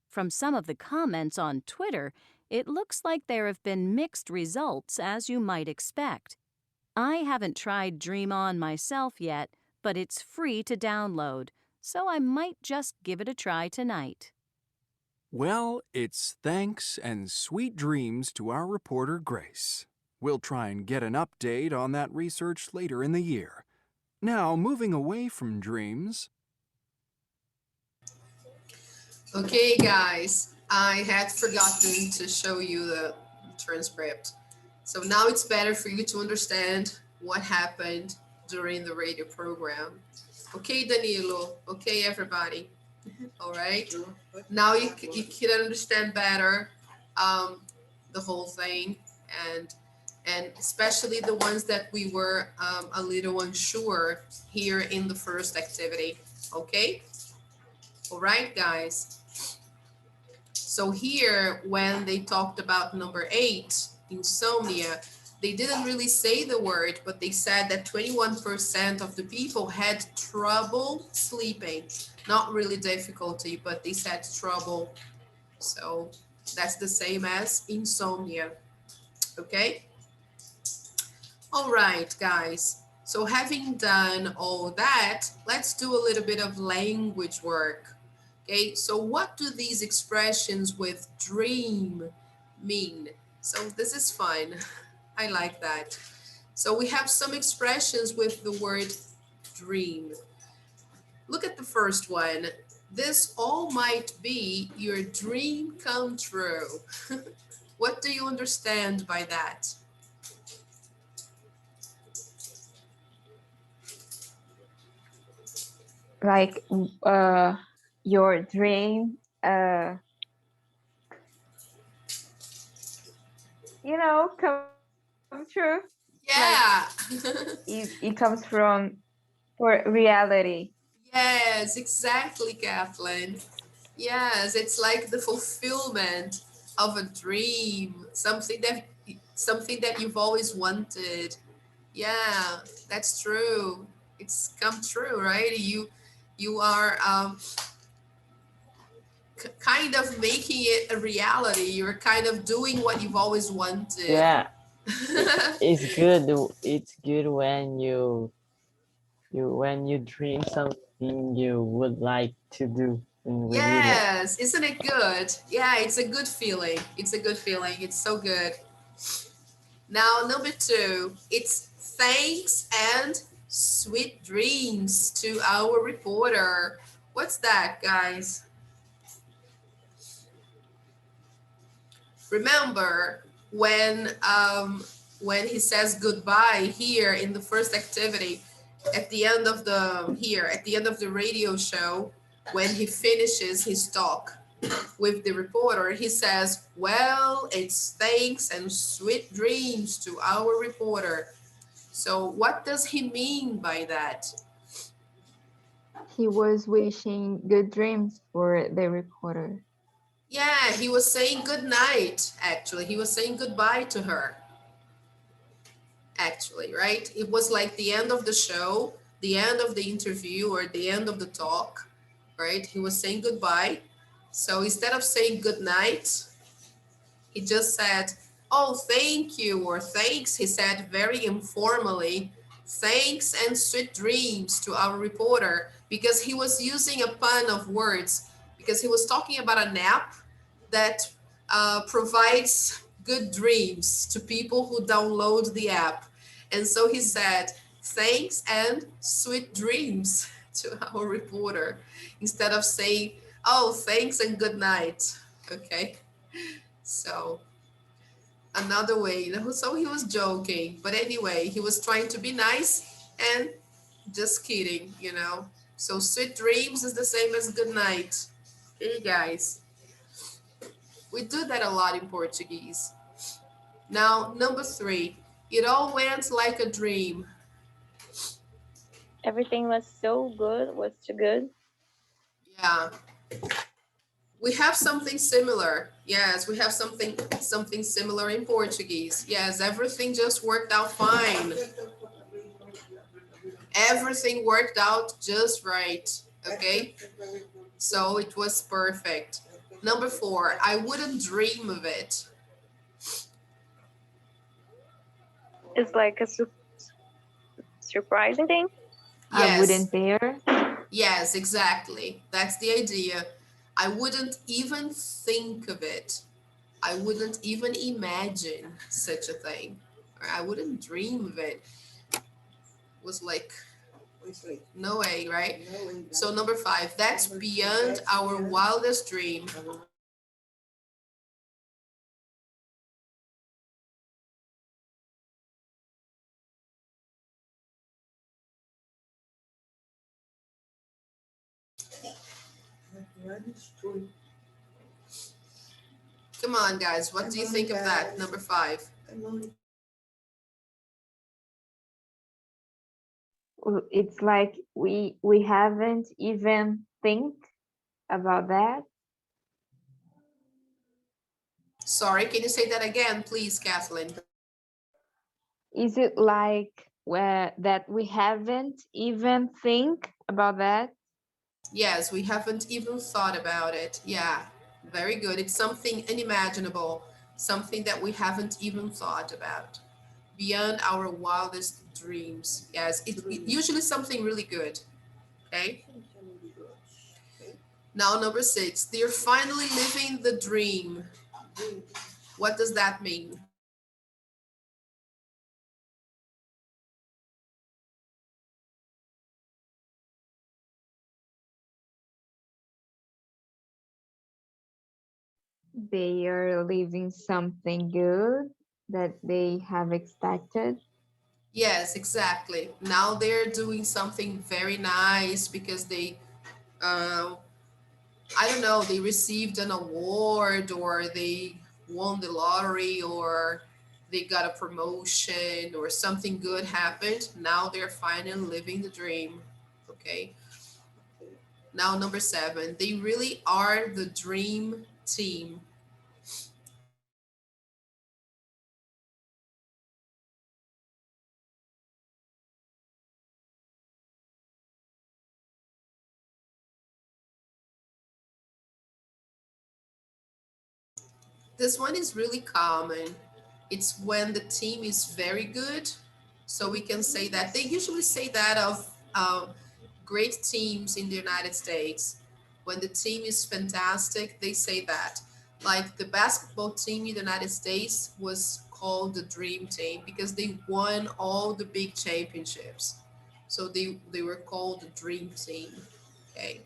From some of the comments on Twitter, it looks like there have been mixed results, as you might expect. I haven't tried Dream On myself yet, but it's free to download, so I might just give it a try tonight. Well, it's thanks and sweet dreams to our reporter Grace. We'll try and get an update on that research later in the year. Now, moving away from dreams. Okay, guys, I had forgotten to show you the transcript. So now it's better for you to understand what happened during the radio program. Okay, Danilo. Okay, everybody. All right. Now you can understand better the whole thing, and especially the ones that we were a little unsure here in the first activity. Okay. All right, guys. So here, when they talked about number 8, insomnia, they didn't really say the word, but they said that 21% of the people had trouble sleeping. Not really difficulty, but they said trouble. So that's the same as insomnia. Okay? All right, guys. So having done all that, let's do a little bit of language work. Okay, so what do these expressions with dream mean? So this is fun. I like that. So we have some expressions with the word dream. Look at the first one. This all might be your dream come true. What do you understand by that? Like your dream, come true. Like Yeah. it comes from for reality. Yes, exactly, Kathleen. Yes, it's like the fulfillment of a dream, something that you've always wanted. Yeah, that's true. It's come true, right? You are kind of making it a reality. You're kind of doing what you've always wanted. Yeah, it's good. It's good when you dream something you would like to do and we did it. Yes, isn't it good? Yeah, it's a good feeling. It's a good feeling. It's so good. Now, number two, it's thanks and sweet dreams to our reporter. What's that, guys? Remember when he says goodbye here in the first activity at the end of the radio show, when he finishes his talk with the reporter, he says, well, it's thanks and sweet dreams to our reporter. So what does he mean by that? He was wishing good dreams for the reporter. Yeah, he was saying good night, actually. He was saying goodbye to her, actually, right? It was like the end of the show, the end of the interview, or the end of the talk, right? He was saying goodbye. So instead of saying good night, he just said, oh, thank you, or thanks. He said very informally, thanks and sweet dreams to our reporter, because he was using a pun of words, because he was talking about a nap that provides good dreams to people who download the app. And so he said, thanks and sweet dreams to our reporter, instead of saying, oh, thanks and good night. Okay. So another way, so he was joking, but anyway, he was trying to be nice and just kidding. So sweet dreams is the same as good night. Hey guys, we do that a lot in Portuguese. Now, number three, it all went like a dream. Everything was so good, was too good. Yeah, we have something similar. Yes, we have something similar in Portuguese. Yes, everything just worked out fine. Everything worked out just right. Okay, so it was perfect. Number four, I wouldn't dream of it. It's like a surprising thing. I Yes, wouldn't dare. yes, exactly. That's the idea. I wouldn't even think of it. I wouldn't even imagine such a thing. Or I wouldn't dream of it. It was like, no way, right? So number five, that's beyond our wildest dream. Come on, guys, what do you think of that? Number five. It's like we haven't even think about that. Sorry, can you say that again, please, Kathleen? Is it like where that we haven't even think about that? Yes, we haven't even thought about it. Yeah, very good. It's something unimaginable, something that we haven't even thought about, beyond our wildest dreams. Yes, it's usually something really good. Okay. Now, number six, they're finally living the dream. What does that mean? They are living something good that they have expected. Yes, exactly. Now they're doing something very nice because uh, I don't know, they received an award or they won the lottery or they got a promotion or something good happened. Now they're finally living the dream. Okay. Now, number 7, they really are the dream team. This one is really common. It's when the team is very good. So we can say that. They usually say that of great teams in the United States. When the team is fantastic, they say that. Like the basketball team in the United States was called the Dream Team because they won all the big championships. So they were called the Dream Team. Okay.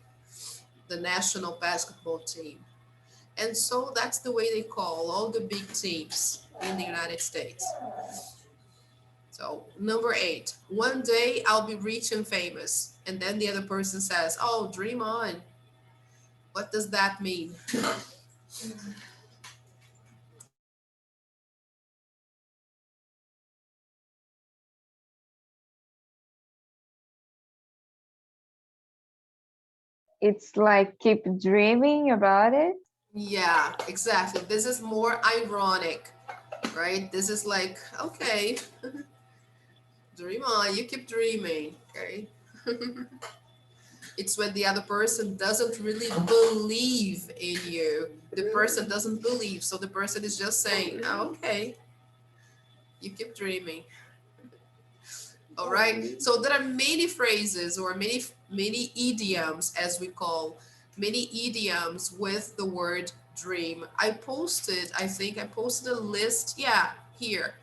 The national basketball team. And so that's the way they call all the big teams in the United States. So, number 8, one day I'll be rich and famous. And then the other person says, oh, dream on. What does that mean? It's like keep dreaming about it. Yeah, exactly. This is more ironic, right? This is like, okay, dream on, you keep dreaming, okay? It's when the other person doesn't really believe in you. The person doesn't believe, so the person is just saying, oh, okay, you keep dreaming. All right. So there are many phrases or many idioms, as we call many idioms with the word dream. I think I posted a list. Yeah, here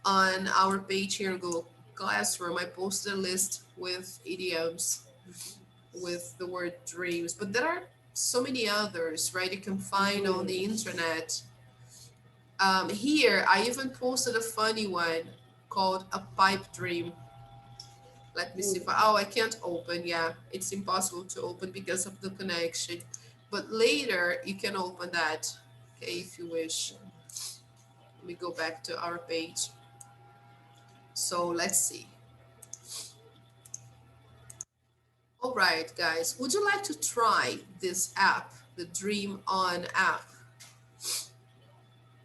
on our page here in Google Classroom. I posted a list with idioms with the word dreams, but there are so many others, right? You can find on the internet. Here, I even posted a funny one called a pipe dream. Let me see if I can't open. Yeah, it's impossible to open because of the connection. But later you can open that, okay, if you wish. Let me go back to our page. So let's see. All right, guys, would you like to try this app, the Dream On app?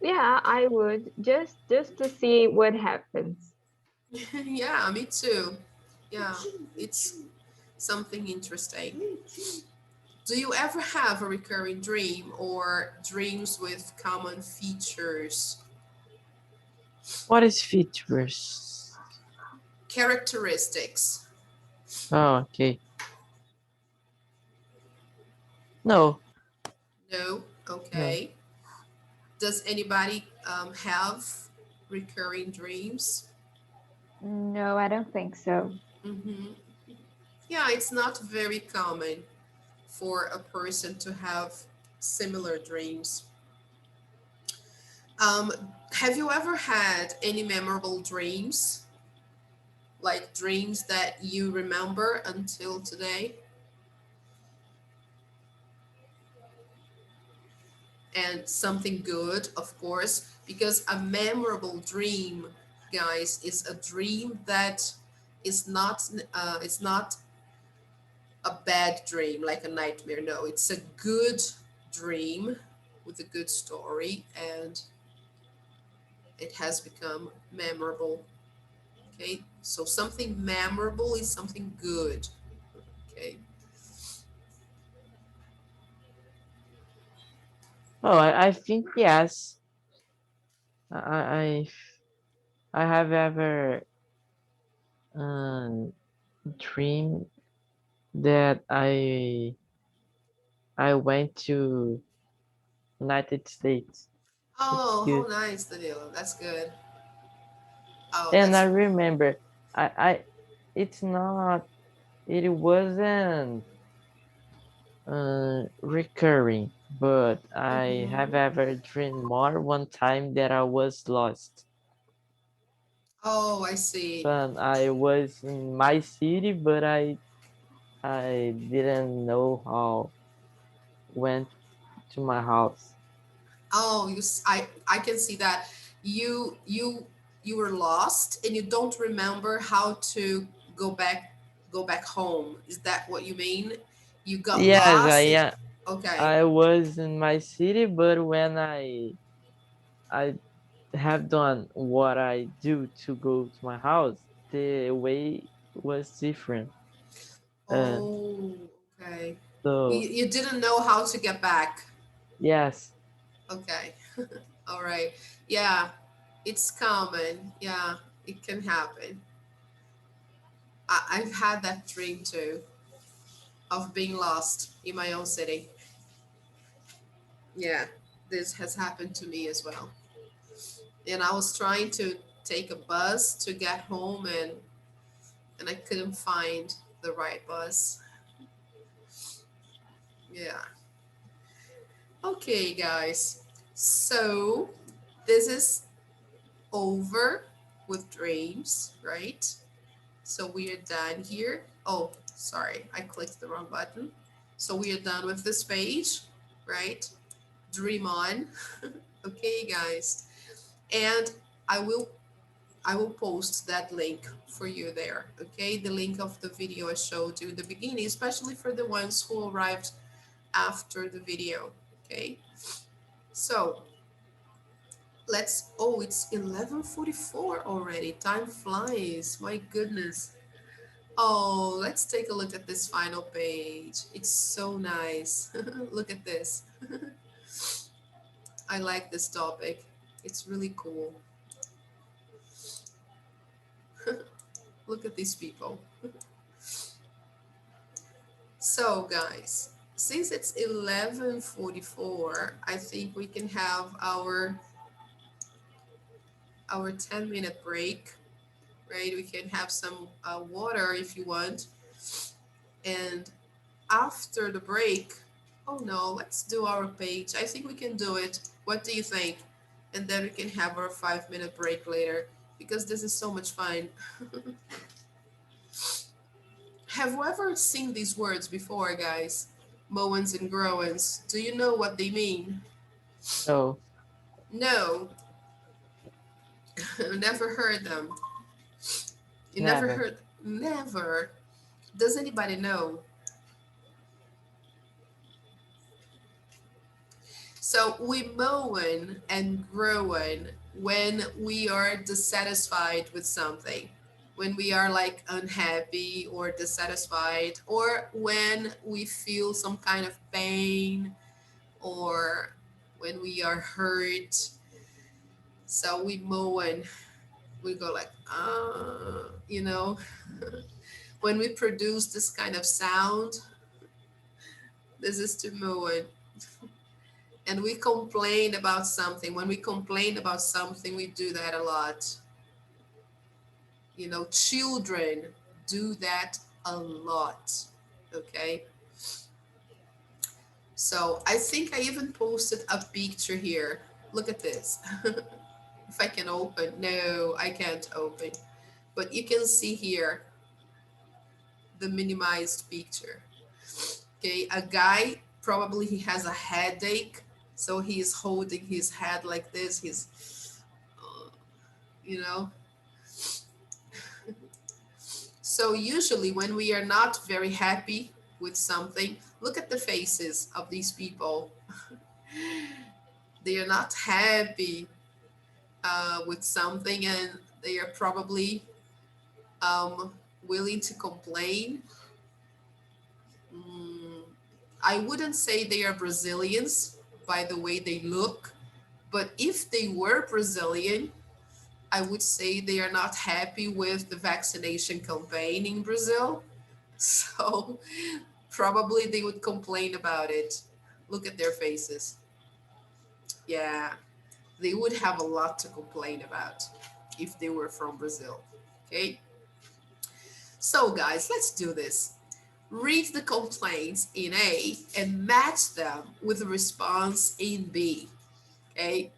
Yeah, I would just to see what happens. Yeah, me too. Yeah, it's something interesting. Do you ever have a recurring dream or dreams with common features? What is features? Characteristics. Oh, okay. No, No? no. Okay. Does anybody have recurring dreams? No, I don't think so. Mm-hmm. Yeah, it's not very common for a person to have similar dreams. Um, have you ever had any memorable dreams? Like dreams that you remember until today? And something good, of course, because a memorable dream, guys, is a dream that is not it's not a bad dream like a nightmare. No, it's a good dream with a good story, and it has become memorable. Okay, so something memorable is something good. Okay. Oh, I think yes. I I have ever um dreamed that I went to United States. It's Oh, how good. nice, Danilo. That's good. Oh, And I that's remember I it's not it wasn't recurring, but I have mhm. ever dreamed more one time that I was lost. Oh, I see. And I was in my city, but I didn't know how went to my house. Oh, I can see that. You you were lost and you don't remember how to go back go back home. Is that what you mean? You got Yes, lost. Okay. I was in my city, but when I have done what I do to go to my house, the way was different. Uh, Oh, okay. so You didn't know how to get back. yes, Okay. All right. Yeah, it's common. Yeah, it can happen. I've had that dream too of being lost in my own city. Yeah, this has happened to me as well. And I was trying to take a bus to get home, and I couldn't find the right bus. Yeah. Okay, guys. So this is over with dreams, right? So we are done here. Oh, sorry, I clicked the wrong button. So we are done with this page, right? Dream on. Okay, guys. And I will I will post that link for you there. Okay, the link of the video I showed you in the beginning, especially for the ones who arrived after the video. Okay, so let's. Oh, it's 11:44 already. Time flies. My goodness. Oh, let's take a look at this final page. It's so nice. Look at this. I like this topic. It's really cool. Look at these people. So, guys, since it's 11:44, I think we can have our 10-minute break, right? We can have some water if you want. And after the break, oh no, let's do our page. I think we can do it. What do you think? And then we can have our 5-minute break later because this is so much fun. Have you ever seen these words before, guys? Moans and Groans. Do you know what they mean? no, No, never heard them. You never never. heard? Never. Does anybody know? So we moan and groan when we are dissatisfied with something, when we are like unhappy or dissatisfied, or when we feel some kind of pain, or when we are hurt. So we moan, we go like, when we produce this kind of sound, this is to moan. And we complain about something. When we complain about something, we do that a lot. Children do that a lot. Okay. So I think I even posted a picture here. Look at this. If I can open. No, I can't open. But you can see here the minimized picture. Okay, a guy, probably he has a headache, so he is holding his head like this. You know. So usually when we are not very happy with something, look at the faces of these people. They are not happy with something, and they are probably willing to complain. Mm, I wouldn't say they are Brazilians by the way they look, but if they were Brazilian, I would say they are not happy with the vaccination campaign in Brazil. So probably they would complain about it. Look at their faces. Yeah, they would have a lot to complain about if they were from Brazil. Okay, so guys, let's do this. Read the complaints in A and match them with the response in B. Okay,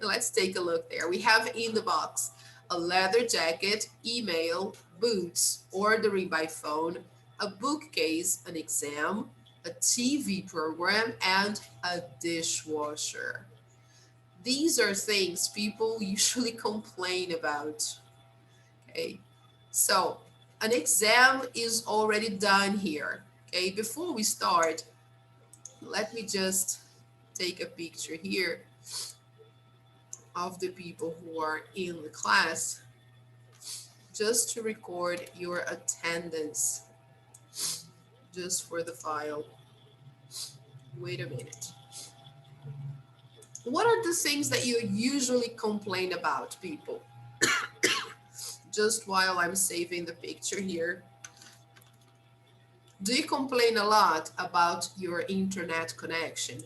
let's take a look there. We have in the box a leather jacket, email, boots, ordering by phone, a bookcase, an exam, a TV program, and a dishwasher. These are things people usually complain about. Okay, so an exam is already done here. Okay, before we start, let me just take a picture here of the people who are in the class just to record your attendance just for the file. Wait a minute. What are the things that you usually complain about, people? Just while I'm saving the picture here, do you complain a lot about your internet connection?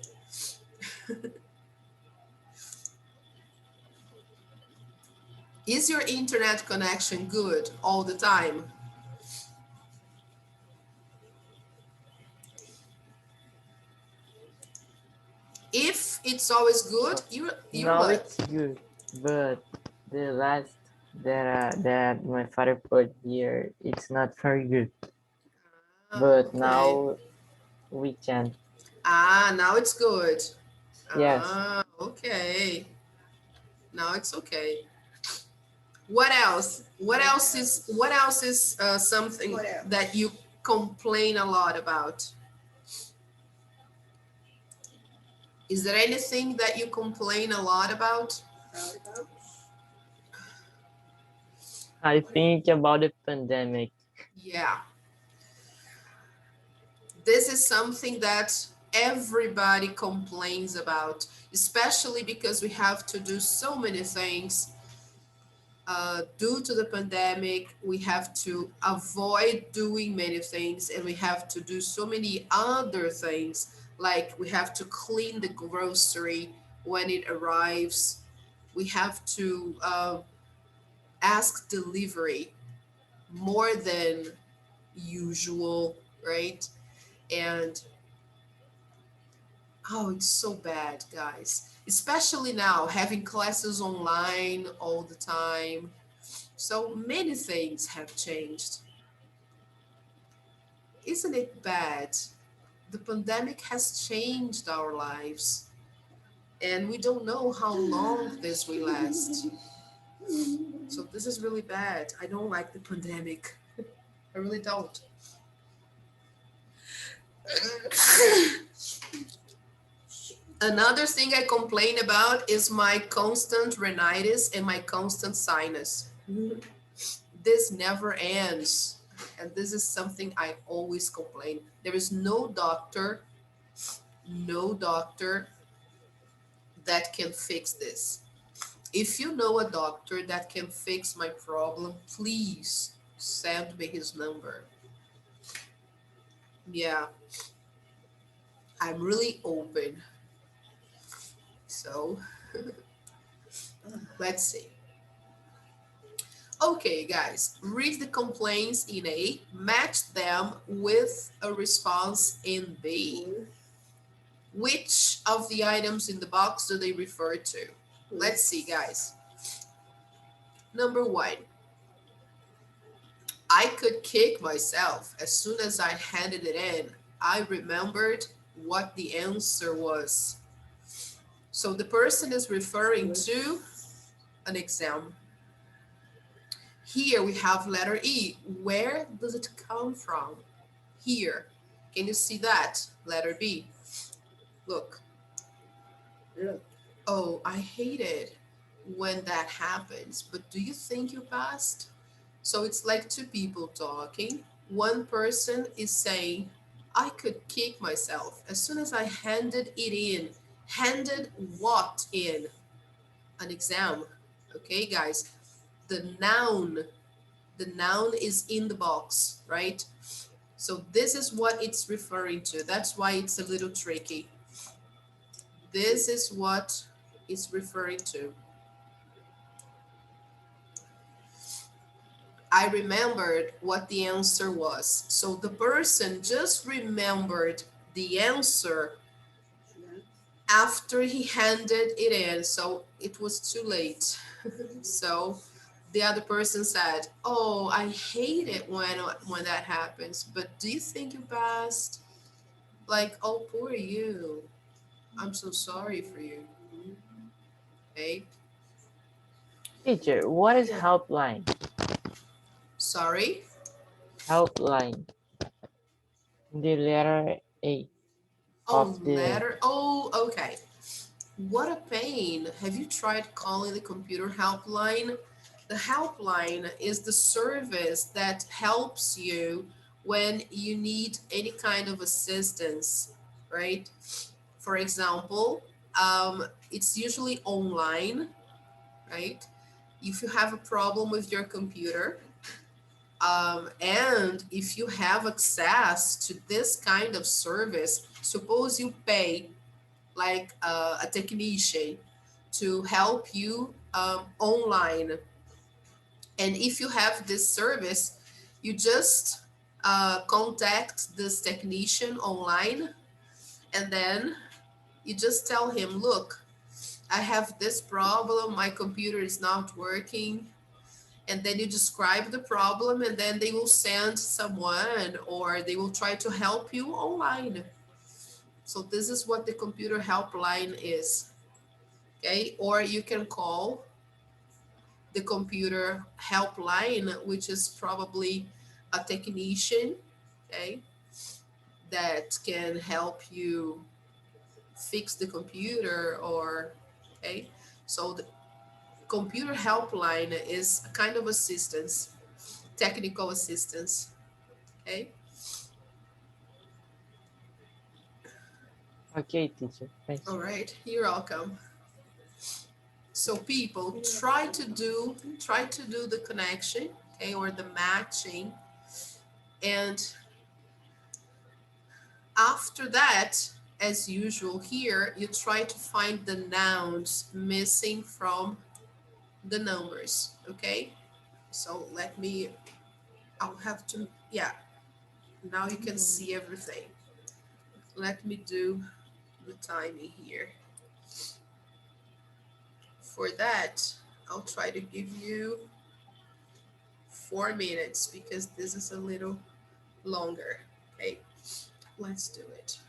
Is your internet connection good all the time? If it's always good, So you're now what? it's good, but the last that my father put here, it's not very good. But Okay. now we can. Ah, now it's good. Yes. Ah, okay. Now it's okay. What else? What else is something that you complain a lot about? Is there anything that you complain a lot about? I think about the pandemic. Yeah, this is something that everybody complains about, especially because we have to do so many things due to the pandemic. We have to avoid doing many things, and we have to do so many other things, like we have to clean the grocery when it arrives. We have to ask delivery more than usual, right? And oh, it's so bad, guys. Especially now, having classes online all the time. So many things have changed. Isn't it bad? The pandemic has changed our lives, and we don't know how long this will last. So this is really bad. I don't like the pandemic. I really don't. Another thing I complain about is my constant rhinitis and my constant sinus. This never ends. And this is something I always complain. There is no doctor that can fix this. If you know a doctor that can fix my problem, please send me his number. Yeah, I'm really open. So let's see. Okay, guys, read the complaints in A, match them with a response in B. Which of the items in the box do they refer to? Let's see, guys. Number one, I could kick myself as soon as I handed it in. I remembered what the answer was. So the person is referring to an exam. Here we have letter E. Where does it come from? Here. Can you see that? Letter B. Look. Oh, I hate it when that happens, but do you think you passed? So it's like two people talking. One person is saying, I could kick myself as soon as I handed it in. Handed what in? An exam. Okay, guys. The noun, the noun is in the box, right? So this is what it's referring to. That's why it's a little tricky. This is what it's referring to. I remembered what the answer was. So the person just remembered the answer after he handed it in. So it was too late. So the other person said, oh, I hate it when that happens, but do you think you passed? Like, oh, poor you. I'm so sorry for you. Okay. Teacher, what is Yeah. helpline? Sorry. Helpline. The letter A Oh, of the. letter. Oh, okay. What a pain. Have you tried calling the computer helpline? The helpline is the service that helps you when you need any kind of assistance, right? For example, it's usually online, right? If you have a problem with your computer, and if you have access to this kind of service, suppose you pay like a technician to help you online. And if you have this service, you just contact this technician online, and then you just tell him, look, I have this problem, my computer is not working. And then you describe the problem, and then they will send someone or they will try to help you online. So this is what the computer helpline is. Okay, or you can call the computer helpline, which is probably a technician, okay, that can help you fix the computer or, okay. So the computer helpline is a kind of assistance, technical assistance, okay. Okay, teacher. Thanks. All right, you're welcome. So people try to do the connection, okay, or the matching, and after that, as usual here, you try to find the nouns missing from the numbers, okay? So I'll have to, yeah, now you can see everything. Let me do the timing here. For that, I'll try to give you 4 minutes because this is a little longer, okay? Let's do it.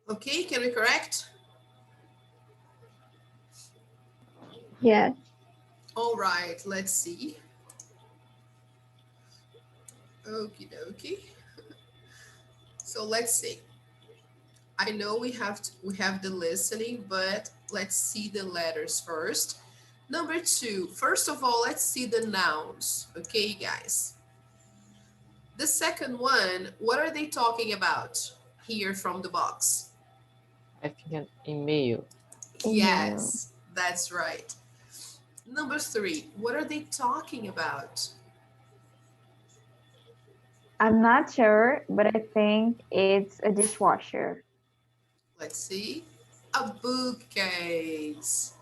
Okay, can we correct? Yes. All right, let's see. Okie dokie. So let's see. I know we have the listening, but let's see the letters first. Number two, first of all, let's see the nouns. Okay, guys. The second one, what are they talking about here from the box? I think an email. Email. Yes, that's right. Number three, what are they talking about? I'm not sure, but I think it's a dishwasher. Let's see. A bookcase.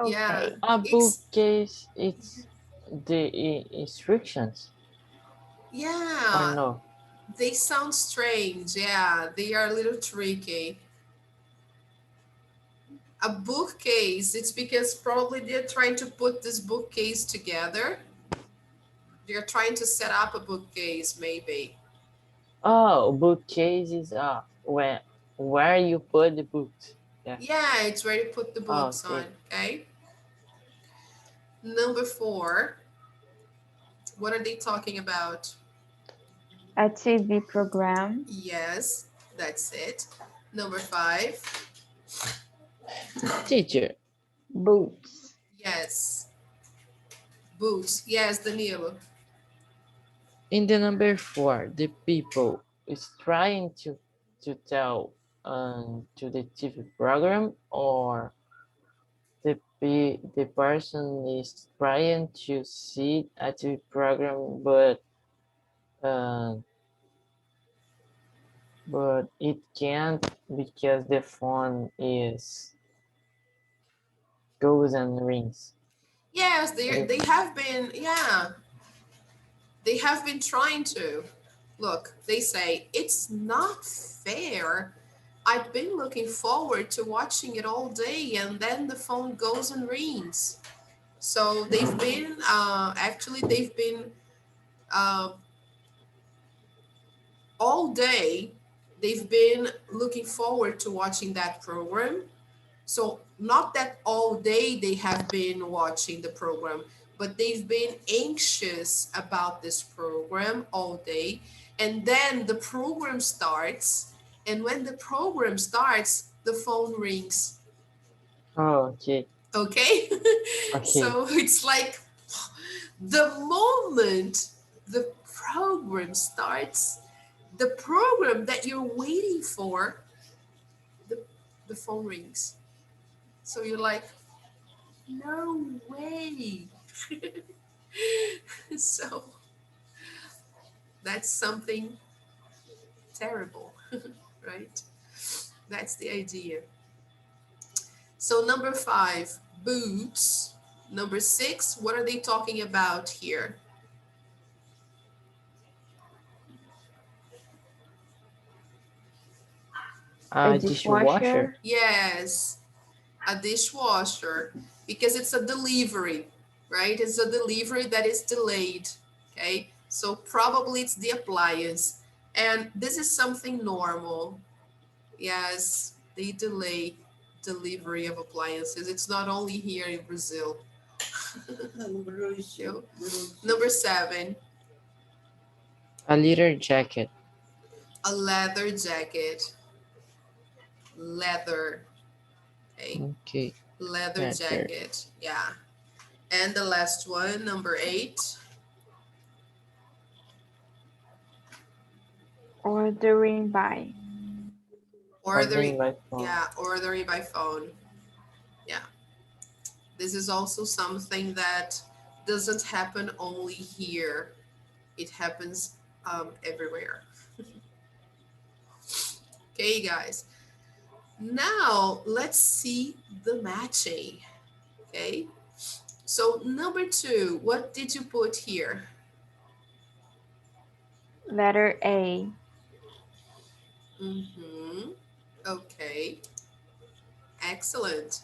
Yeah, Okay. A it's bookcase, it's the instructions or yeah, no? they sound strange. Yeah, they are a little tricky. A bookcase, it's because probably they're trying to put this bookcase together. They're trying to set up a bookcase, maybe. Oh, bookcase is where you put the books. Yeah. Yeah, it's where you put the Oh, books on. okay. Okay. Number four, what are they talking about? A TV program. Yes, that's it. Number five, Teacher, Boots. yes, boots. Yes, Danilo. in the number four, the people is trying to tell to the TV program, or the person is trying to see a TV program, uh, but it can't because the phone is goes and rings. Yes, The- they have been. Yeah, they have been trying to. Look, they say it's not fair. I've been looking forward to watching it all day, and then the phone goes and rings. So they've been actually they've been uh, all day. They've been looking forward to watching that program. So not that all day they have been watching the program, but they've been anxious about this program all day. And then the program starts, and when the program starts, the phone rings. Oh, okay, Okay? okay. So it's like the moment the program starts, the program that you're waiting for, the, the phone rings. So you're like, no way. So that's something terrible, right? That's the idea. So, number five, boots. Number six, what are they talking about here? A Dishwasher. dishwasher. Yes, a dishwasher, because it's a delivery, right? It's a delivery that is delayed. Okay, so probably it's the appliance, and this is something normal. Yes, they delay delivery of appliances. It's not only here in Brazil. So, number seven, A leather jacket. a leather jacket. Leather, okay, Okay, leather leather. jacket. Yeah, and the last one, number eight, Ordering by. Ordering ordering. by phone. Yeah, ordering by phone. Yeah, this is also something that doesn't happen only here. It happens everywhere. Okay, guys. Now let's see the matching. Okay. So number two, what did you put here? Letter A. Mm-hmm. Okay. Excellent.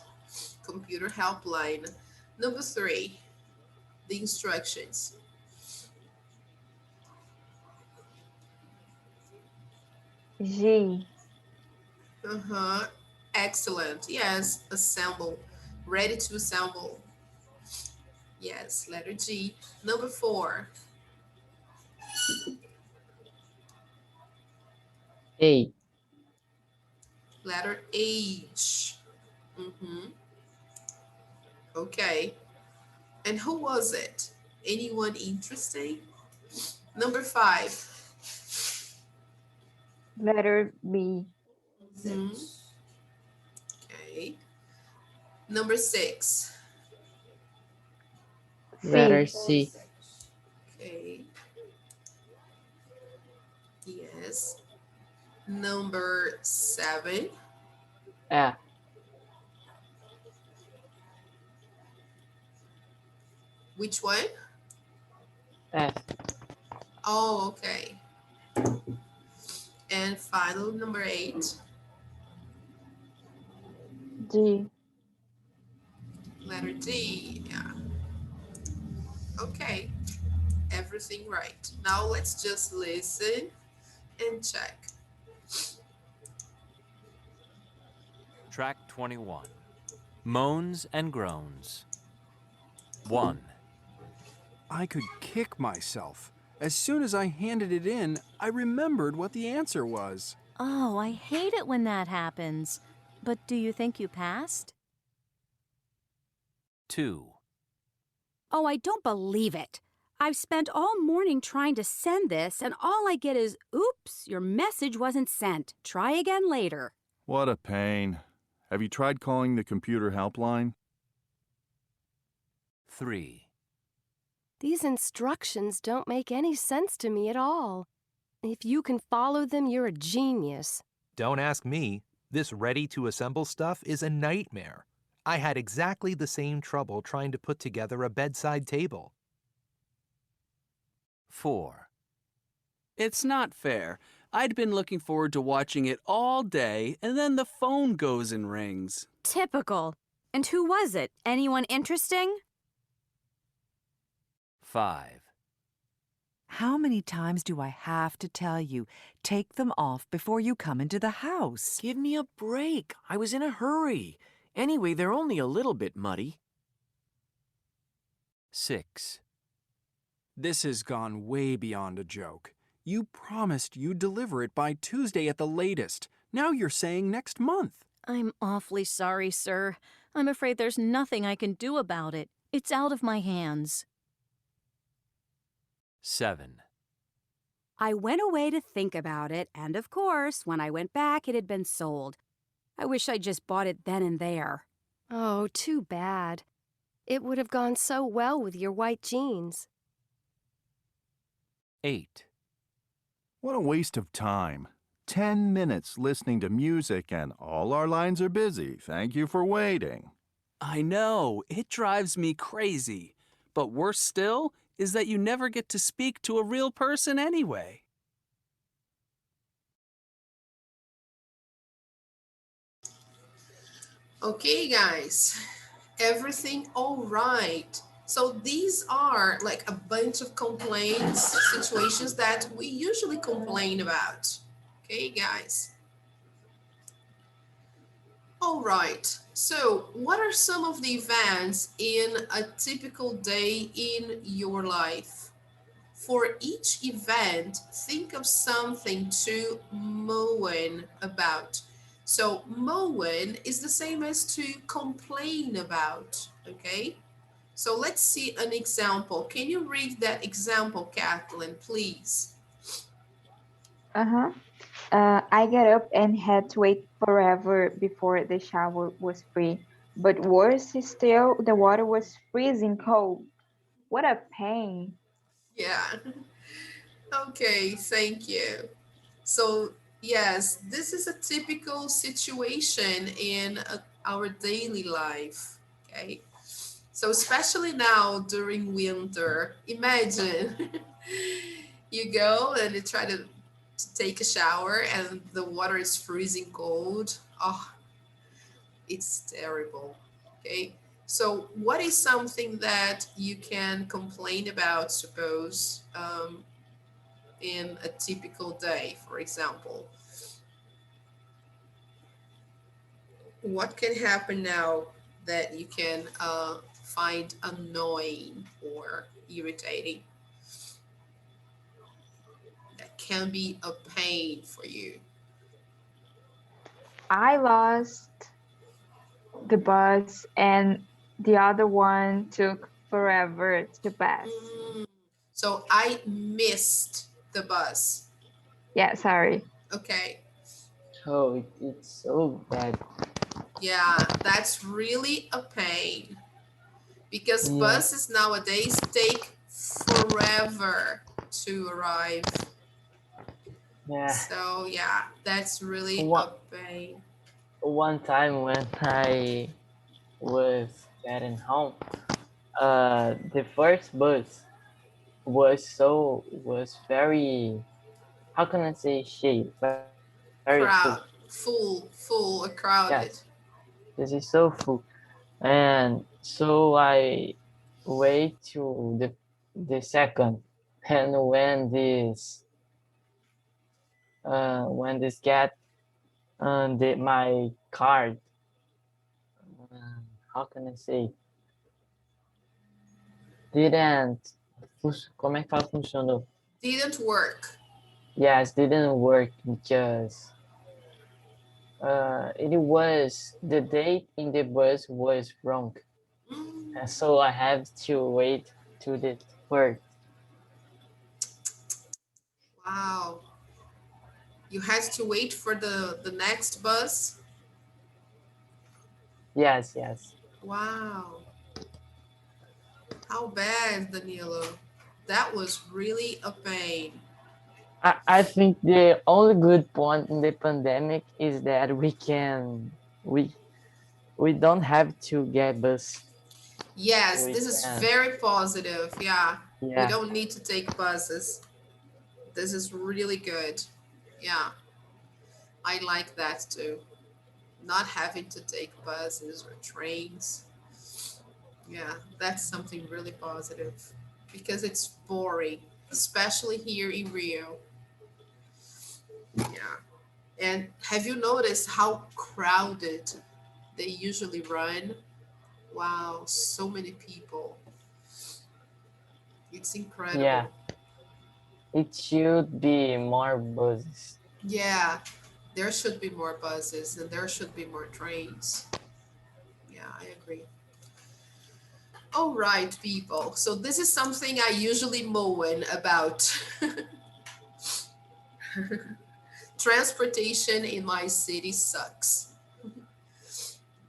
Computer helpline. Number three, the instructions. G. Uh-huh. Excellent. Yes, assemble. Ready to assemble. Yes, letter G. Number 4, A. letter H. Okay. And who was it? Anyone interesting? Number 5. Letter B. Mhm. Okay. Number 6. Letter C. C. Okay. Yes. Number 7. F. Which one? F. Oh, okay. And final number 8. D. Letter D. Yeah. Okay. Everything right. Now let's just listen and check. Track 21. Moans and Groans. 1. I could kick myself. As soon as I handed it in, I remembered what the answer was. Oh, I hate it when that happens. But do you think you passed? 2. Oh, I don't believe it. I've spent all morning trying to send this, and all I get is, oops, your message wasn't sent. Try again later. What a pain. Have you tried calling the computer helpline? 3. These instructions don't make any sense to me at all. If you can follow them, you're a genius. Don't ask me. This ready-to-assemble stuff is a nightmare. I had exactly the same trouble trying to put together a bedside table. 4. It's not fair. I'd been looking forward to watching it all day, and then the phone goes and rings. Typical. And who was it? Anyone interesting? 5. How many times do I have to tell you? Take them off before you come into the house. Give me a break. I was in a hurry. Anyway, they're only a little bit muddy. 6. This has gone way beyond a joke. You promised you'd deliver it by Tuesday at the latest. Now you're saying next month. I'm awfully sorry, sir. I'm afraid there's nothing I can do about it. It's out of my hands. 7. I went away to think about it, and of course, when I went back, it had been sold. I wish I just bought it then and there. Oh, too bad. It would have gone so well with your white jeans. 8. What a waste of time. 10 minutes listening to music and all our lines are busy. Thank you for waiting. I know, it drives me crazy. But worse still is that you never get to speak to a real person anyway. Okay, guys. Everything all right. So these are like a bunch of complaints, situations that we usually complain about. Okay, guys. All right. So what are some of the events in a typical day in your life? For each event, think of something to moan about. So moan is the same as to complain about, okay? So let's see an example. Can you read that example, Kathleen, please? Uh-huh. I got up and had to wait forever before the shower was free. But worse still, the water was freezing cold. What a pain. Yeah. Okay, thank you. So, yes, this is a typical situation in our daily life, okay? So, especially now during winter, imagine you go and you try to take a shower and the water is freezing cold. Oh, it's terrible, okay? So, what is something that you can complain about, suppose, in a typical day, for example? What can happen now that you can find annoying or irritating? That can be a pain for you. I lost the bus and the other one took forever to pass. Mm, so I missed the bus. Yeah, sorry. Okay. Oh, it's so bad. Yeah, that's really a pain because Yeah. buses nowadays take forever to arrive. Yeah. So yeah, that's really One a pain. one time when I was getting home, the first bus was very, how can I say, shape, very full. Crowd, full, Yes, crowded. this is so full, and so I wait to the second, and when this get my card, how can I say, didn't, como é que fala funcionou? Didn't work. Yes, didn't work because it was the date in the bus was wrong, and so I have to wait to the third. Wow. You had to wait for the next bus? Yes, yes. Wow. How bad, Danilo? That was really a pain. I think the only good point in the pandemic is that we don't have to get bus. Yes, We this is can, very positive. Yeah. We yeah. don't need to take buses. This is really good. Yeah. I like that too. Not having to take buses or trains. Yeah, that's something really positive because it's boring, especially here in Rio. Yeah. And have you noticed how crowded they usually run? Wow, so many people. It's Yeah, incredible. it should be more buses. Yeah, there should be more buses and there should be more trains. Yeah, I agree. All right, people. So this is something I usually moan about. Transportation in my city sucks.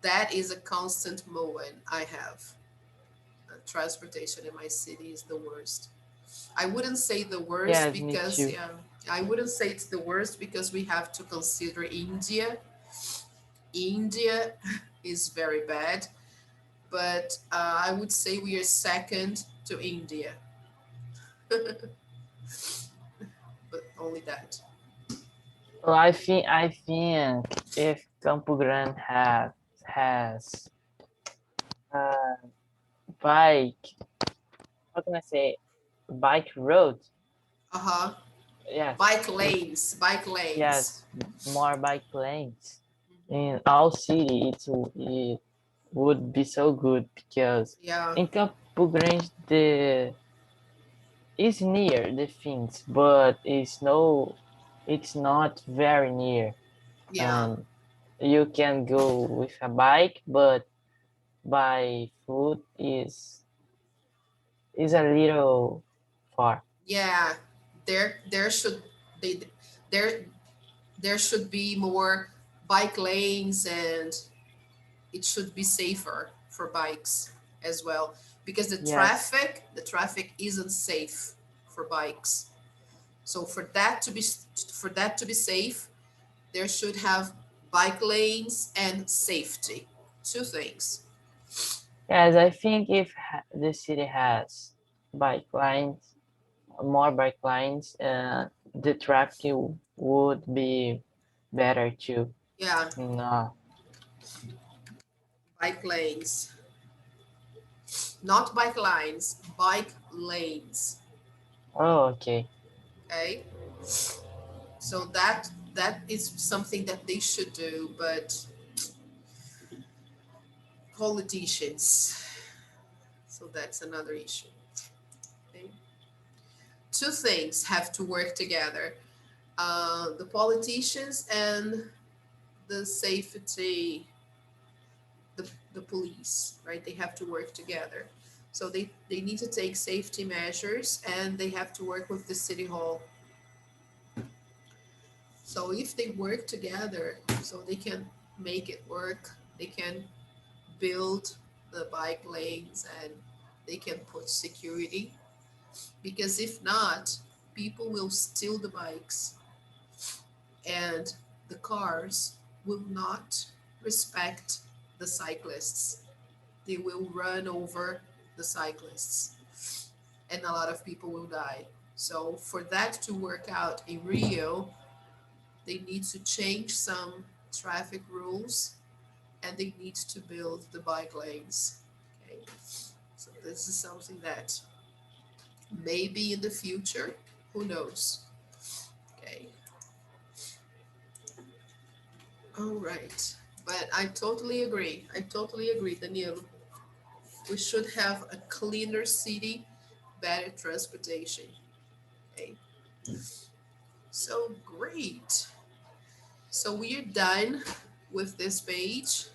That is a constant moan I have. Transportation in my city is the worst. I wouldn't say the worst Yes, me because, too. yeah, I wouldn't say it's the worst because we have to consider India. India is very bad, but I would say we are second to India, but only that. Well, I think if Campo Grande has uh bike, how can I say, bike road? Uh huh. Yes, Bike if lanes, bike lanes. yes, more bike lanes in our city, it would be so good because Yeah, in Campo Grande the is near the things, but it's not very near, yeah, and you can go with a bike, but by foot is a little far. yeah. There should they there there should be more bike lanes and it should be safer for bikes as well because Yes, the traffic isn't safe for bikes. So for that to be safe, there should have bike lanes and safety. Two things. yes. I think if the city has bike lines, more bike lines, the traffic would be better too. Yeah, No. bike lanes, not bike lines, bike lanes. Oh, okay. Okay, so that is something that they should do, but Politicians. So that's another issue. Okay? Two things have to work together: the politicians and the safety, the police, right? They have to work together. So they need to take safety measures and they have to work with the city hall. So if they work together, so they can make it work, they can build the bike lanes and they can put security. Because if not, people will steal the bikes and the cars will not respect the cyclists. They will run over the cyclists and a lot of people will die. So for that to work out in Rio, they need to change some traffic rules and they need to build the bike lanes. Okay, so this is something that maybe in the future, who knows? Okay, all right. But I totally agree. I totally agree, Daniel. We should have a cleaner city, better transportation. Okay, so great. So we are done with this page.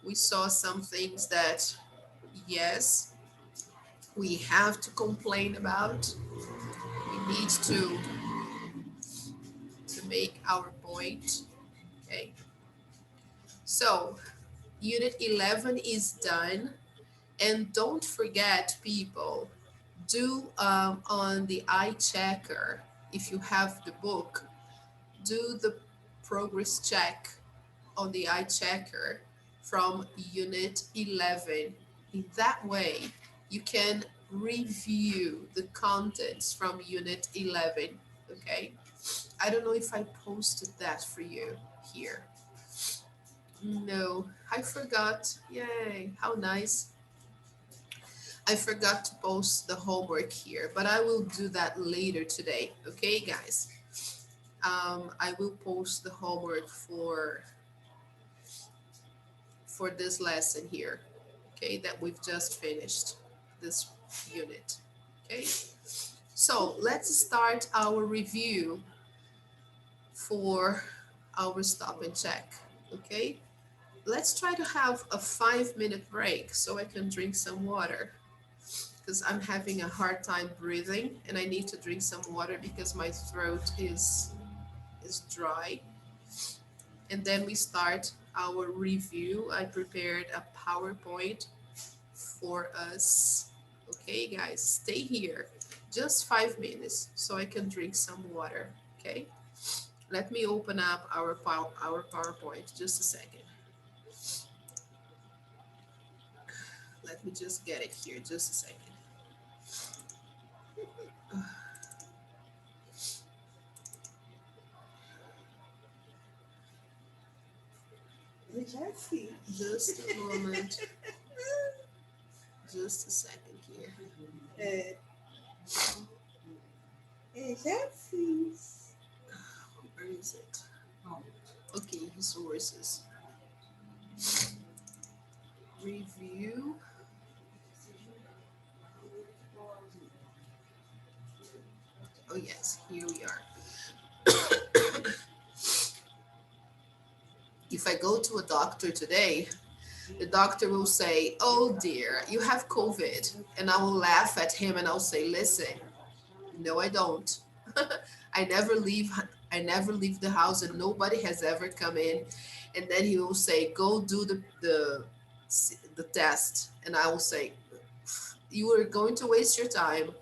We saw some things that, yes, we have to complain about. We need to make our point. Okay. So unit 11 is done. And don't forget, people, do on the eye checker, if you have the book, do the progress check on the eye checker from unit 11. In that way, you can review the contents from unit 11. Okay, I don't know if I posted that for you here. No, I forgot. Yay, how nice. I forgot to post the homework here, but I will do that later today. Okay, guys. I will post the homework for this lesson here. Okay, that we've just finished this unit. Okay, so let's start our review for our stop and check. Okay, let's try to have a 5-minute break so I can drink some water because I'm having a hard time breathing and I need to drink some water because my throat is dry. And then we start our review. I prepared a PowerPoint for us. Okay, guys, stay here. Just 5 minutes so I can drink some water. Okay, let me open up our PowerPoint. Just a second. Let me just get it here. Just a second. Just a moment. Just a second here. Where is it? Okay, resources. Review. Oh yes, here we are. If I go to a doctor today, the doctor will say, "Oh dear, you have COVID." And I will laugh at him and I'll say, "Listen, no, I don't. I never leave the house and nobody has ever come in." And then he will say, "Go do the test." And I will say, "You are going to waste your time."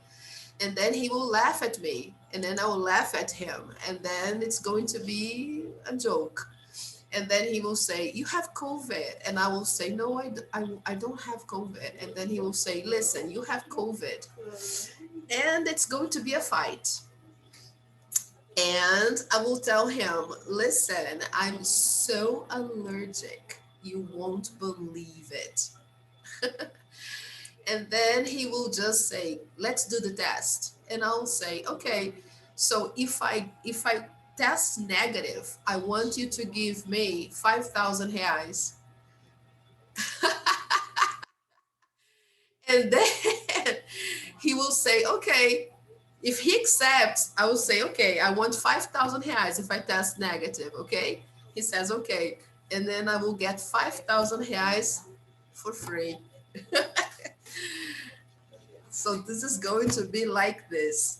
And then he will laugh at me and then I will laugh at him and then it's going to be a joke. And then he will say, "You have COVID." And I will say, "No, I don't have COVID." And then he will say, "Listen, you have COVID." And it's going to be a fight. And I will tell him, "Listen, I'm so allergic. You won't believe it." And then he will just say, "Let's do the test." And I'll say, "Okay, so if I test negative, I want you to give me 5,000 reais." And then he will say, okay, if he accepts, I will say, okay, I want 5,000 reais if I test negative, okay? He says, okay. And then I will get 5,000 reais for free. So this is going to be like this.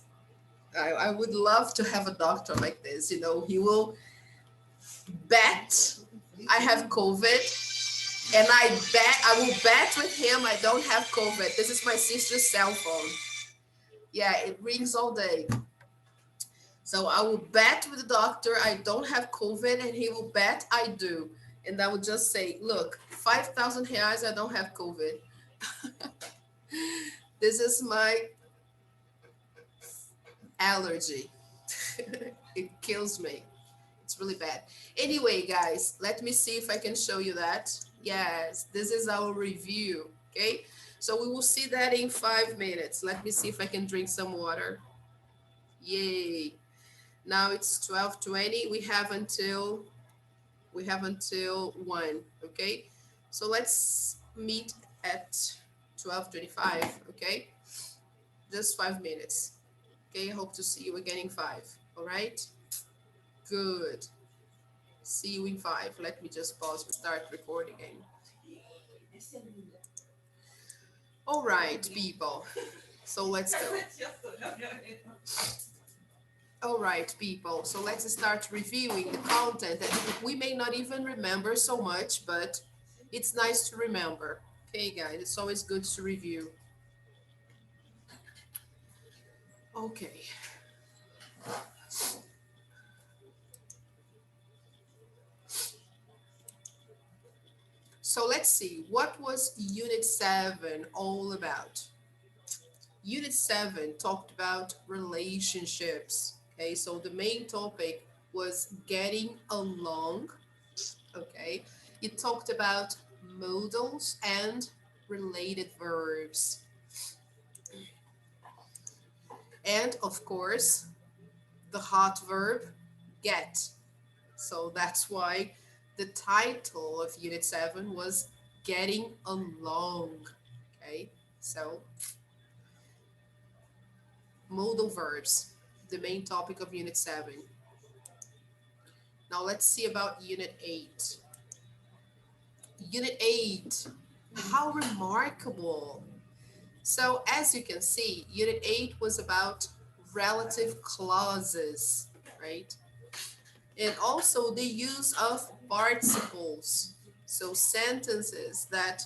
I would love to have a doctor like this. You know, he will bet I have COVID, and I will bet with him I don't have COVID. This is my sister's cell phone. Yeah, it rings all day. So I will bet with the doctor I don't have COVID, and he will bet I do. And I will just say, look, 5,000 reais, I don't have COVID. This is my allergy. It kills me. It's really bad. Anyway, guys, let me see if I can show you that. Yes, this is our review. Okay, so we will see that in 5 minutes. Let me see if I can drink some water. Yay. Now it's 12:20. We have until 1. Okay, so let's meet at 12:25. Okay, just 5 minutes. Okay, I hope to see you again in 5. All right, good. See you in 5. Let me just pause and start recording again. All right, people. So let's go. All right, people. So let's start reviewing the content that we may not even remember so much, but it's nice to remember. Okay, guys, it's always good to review. Okay. So let's see, what was Unit 7 all about? Unit 7 talked about relationships. Okay, so the main topic was getting along. Okay, it talked about modals and related verbs. And of course, the hot verb get. So that's why the title of Unit 7 was Getting Along. Okay, so modal verbs, the main topic of Unit 7. Now let's see about Unit 8. Unit 8, how remarkable. So as you can see, Unit 8 was about relative clauses, right? And also the use of participles. So sentences that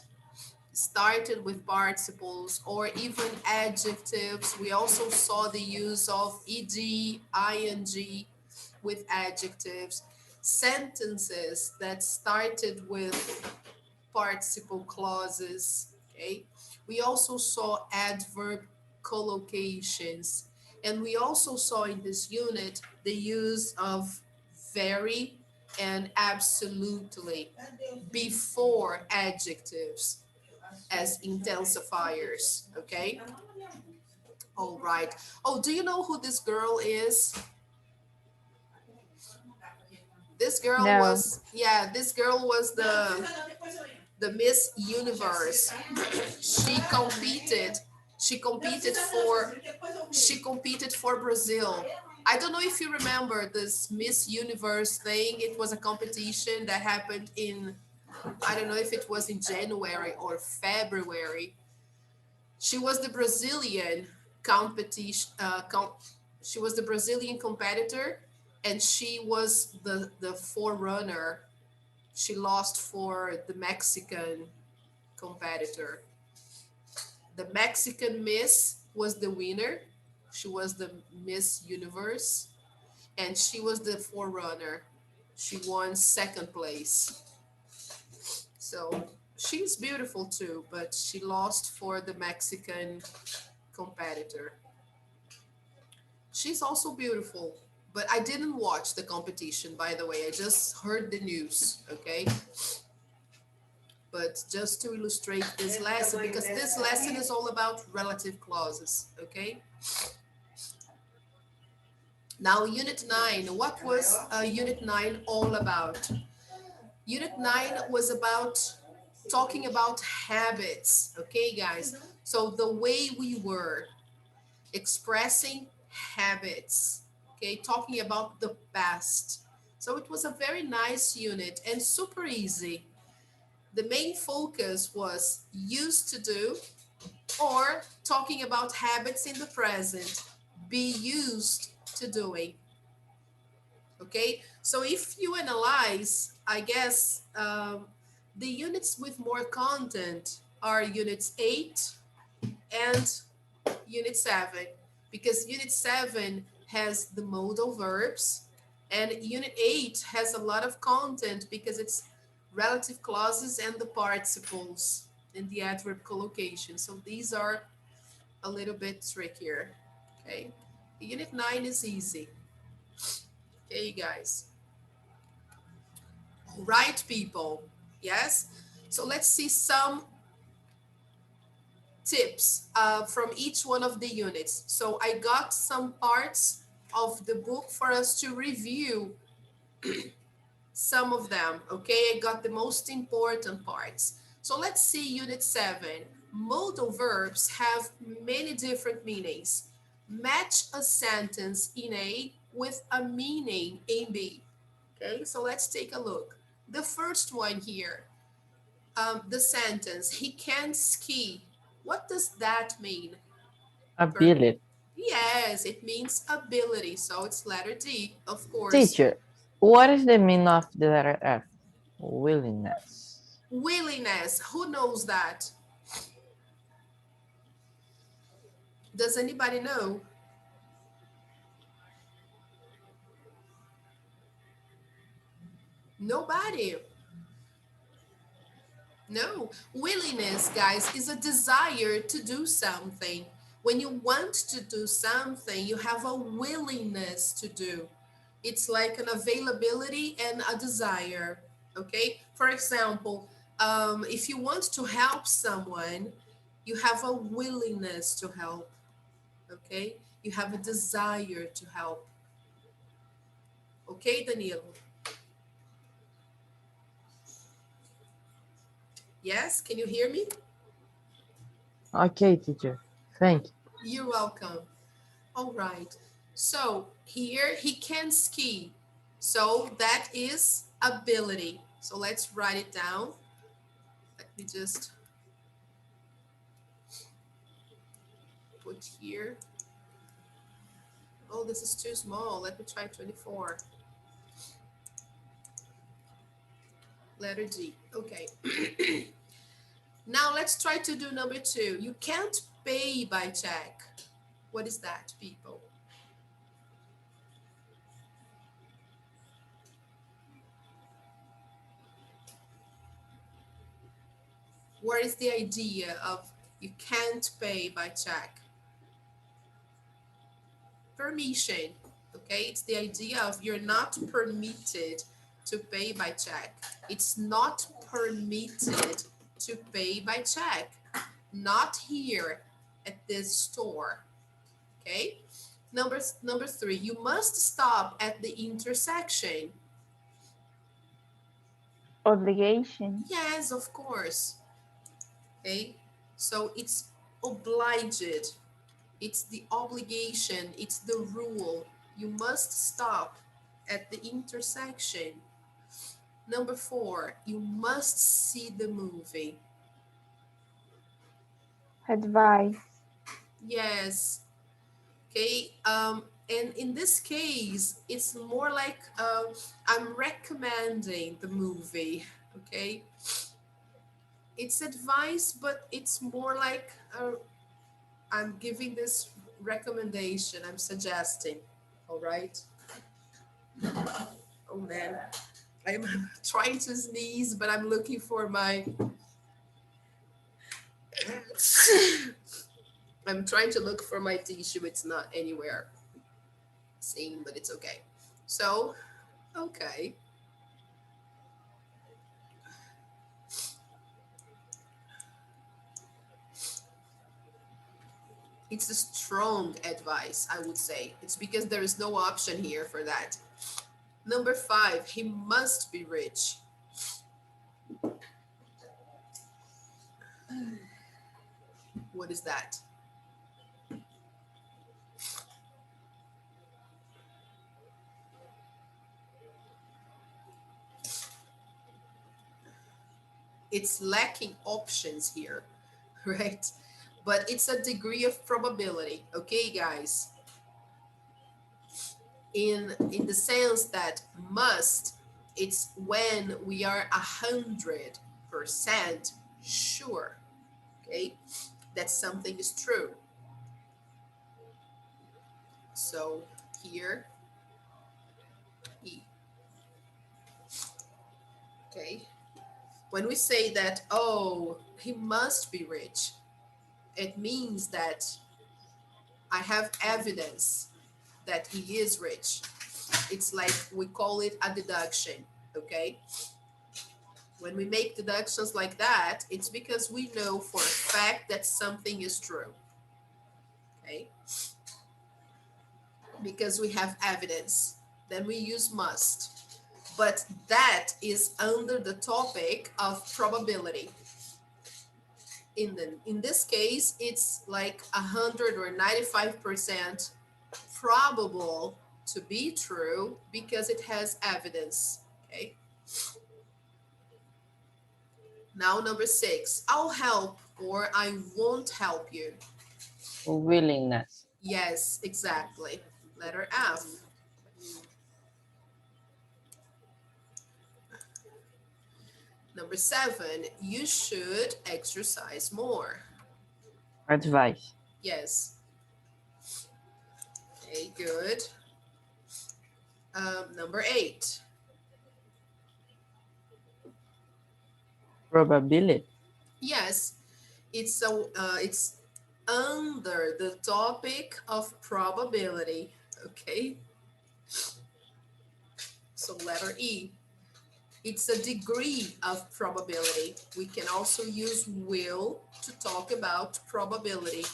started with participles or even adjectives. We also saw the use of ed, ing with adjectives. Sentences that started with participle clauses, okay? We also saw adverb collocations. And we also saw in this unit the use of very and absolutely before adjectives as intensifiers, okay? All right. Oh, do you know who this girl is? This girl No. was, yeah, this girl was the Miss Universe. She competed. She competed for she competed for Brazil. I don't know if you remember this Miss Universe thing. It was a competition that happened in, I don't know if it was in January or February. She was the Brazilian competition. She was the Brazilian competitor, and she was the forerunner. She lost for the Mexican competitor. The Mexican Miss was the winner. She was the Miss Universe, and she was the forerunner. She won second place. So she's beautiful too, but she lost for the Mexican competitor. She's also beautiful, but I didn't watch the competition, by the way. I just heard the news, okay? But just to illustrate this lesson, because this lesson is all about relative clauses, okay? Now, Unit 9, what was Unit 9 all about? Unit 9 was about talking about habits, okay, guys? So the way we were expressing habits, okay, talking about the past. So it was a very nice unit and super easy. The main focus was used to do or talking about habits in the present, be used to doing. Okay, so if you analyze, I guess the units with more content are units 8 and unit 7, because unit 7 has the modal verbs and unit 8 has a lot of content because it's relative clauses and the participles and the adverb collocation. So these are a little bit trickier. Okay, unit 9 is easy. Okay, guys. All right, people. Yes, so let's see some tips from each one of the units. So I got some parts of the book for us to review some of them. Okay, I got the most important parts. So let's see unit 7. Modal verbs have many different meanings. Match a sentence in A with a meaning in B. Okay, so let's take a look. The first one here, the sentence, he can ski. What does that mean? Ability. Yes, it means ability. So it's letter D, of course. Teacher, what is the meaning of the letter F? Willingness. Willingness. Who knows that? Does anybody know? Nobody. No. Willingness, guys, is a desire to do something. When you want to do something, you have a willingness to do. It's like an availability and a desire. Okay. For example, if you want to help someone, you have a willingness to help. Okay. You have a desire to help. Okay, Danilo. Yes, can you hear me? Okay, teacher. Thank you. You're welcome. All right. So here he can ski. So that is ability. So let's write it down. Let me just put here. Oh, this is too small. Let me try 24. Letter D. Okay. Now let's try to do number 2. You can't pay by check. What is that, people? What is the idea of you can't pay by check? Permission. Okay, it's the idea of you're not permitted to pay by check. It's not permitted to pay by check. Not here at this store. Okay. Number 3, you must stop at the intersection. Obligation. Yes, of course. Okay. So it's obliged. It's the obligation. It's the rule. You must stop at the intersection. Number 4, you must see the movie. Advice. Yes. Okay. And in this case, it's more like I'm recommending the movie. Okay. It's advice, but it's more like I'm giving this recommendation. I'm suggesting. All right. Oh man, I'm trying to sneeze, but I'm looking for my. I'm trying to look for my tissue. It's not anywhere seen, but it's okay. So, okay. It's a strong advice, I would say. It's because there is no option here for that. Number 5, he must be rich. What is that? It's lacking options here, right? But it's a degree of probability, okay, guys? In the sense that must, it's when we are 100% sure, okay, that something is true. So here, E, okay? When we say that, oh, he must be rich, it means that I have evidence that he is rich. It's like we call it a deduction, okay? When we make deductions like that, it's because we know for a fact that something is true, okay? Because we have evidence, then we use must. But that is under the topic of probability. In this case, it's like 100 or 95% probable to be true because it has evidence, okay? Now number 6, I'll help or I won't help you. Willingness. Yes, exactly. Letter F. Number 7, you should exercise more. Advice. Yes. Okay, good. Number 8. Probability. Yes, it's under the topic of probability. Okay. So letter E. It's a degree of probability. We can also use will to talk about probability.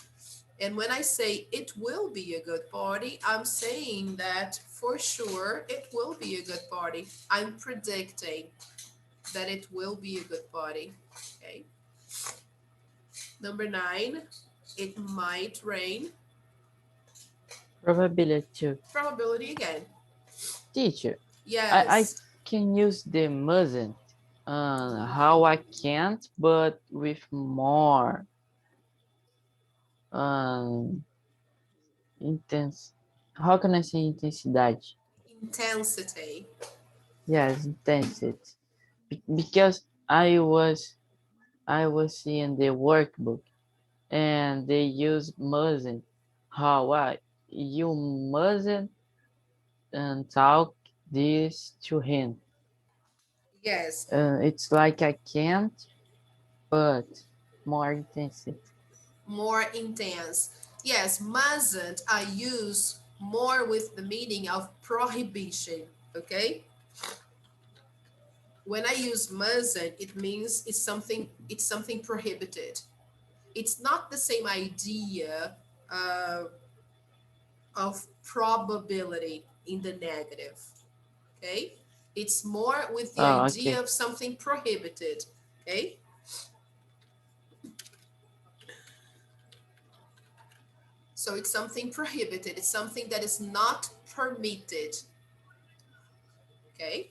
And when I say it will be a good party, I'm saying that for sure it will be a good party. I'm predicting that it will be a good party. Okay. Number 9, it might rain. Probability. Probability again. Teacher. I Yes. can use the mustn't. How I can't, but with more intense. How can I say intensidade? Intensity. Yes, intensity. Because I was seeing the workbook and they use mustn't. How I you mustn't talk this to him. Yes. It's like I can't, but more intensity. More intense. Yes, mustn't I use more with the meaning of prohibition, okay? When I use mustn't, it means it's something prohibited. It's not the same idea uh, of probability in the negative, okay? It's more with the Oh, idea okay. of something prohibited, okay? So it's something prohibited. It's something that is not permitted. Okay.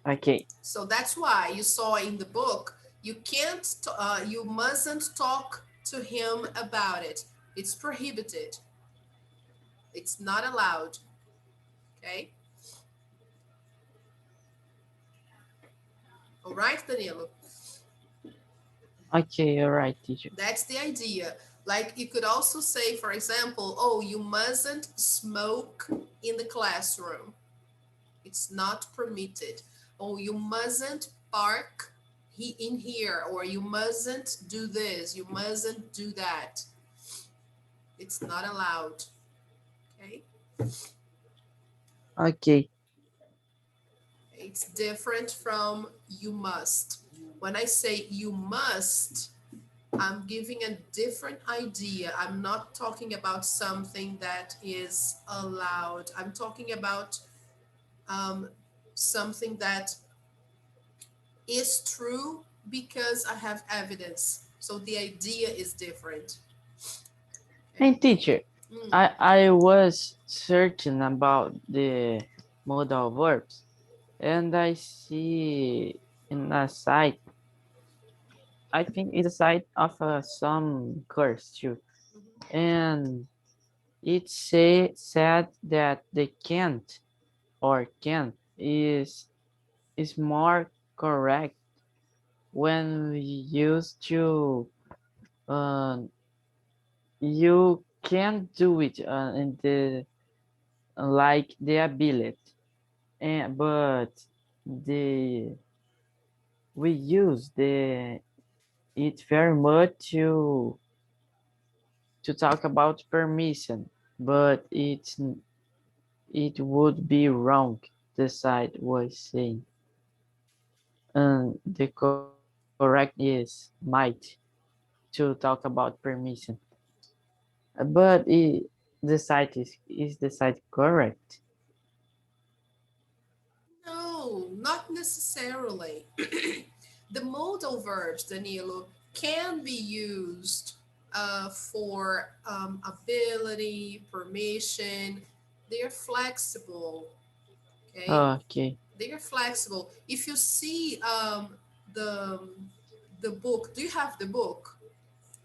Okay. So that's why you saw in the book, you mustn't talk to him about it. It's prohibited. It's not allowed. Okay. All right, Danilo. Okay, all right, teacher. That's the idea. Like you could also say, for example, oh, you mustn't smoke in the classroom. It's not permitted. Oh, you mustn't park in here, or you mustn't do this, you mustn't do that. It's not allowed. Okay. Okay. It's different from you must. When I say you must, I'm giving a different idea. I'm not talking about something that is allowed. I'm talking about something that is true Because I have evidence. So the idea is different. Okay. And teacher, Mm. I was searching about the modal verbs and I see in a site, I think it's a site of some course too. And said that the can't or can is more correct when we use to uh, you can't do it in the like the ability and but the we use the it very much to talk about permission, but it would be wrong, the site was saying. And the correct is might to talk about permission. But the site is the site correct? No, not necessarily. The modal verbs, Danilo, can be used for ability, permission. They're flexible. Okay, Okay. they are flexible. If you see the the book, do you have the book?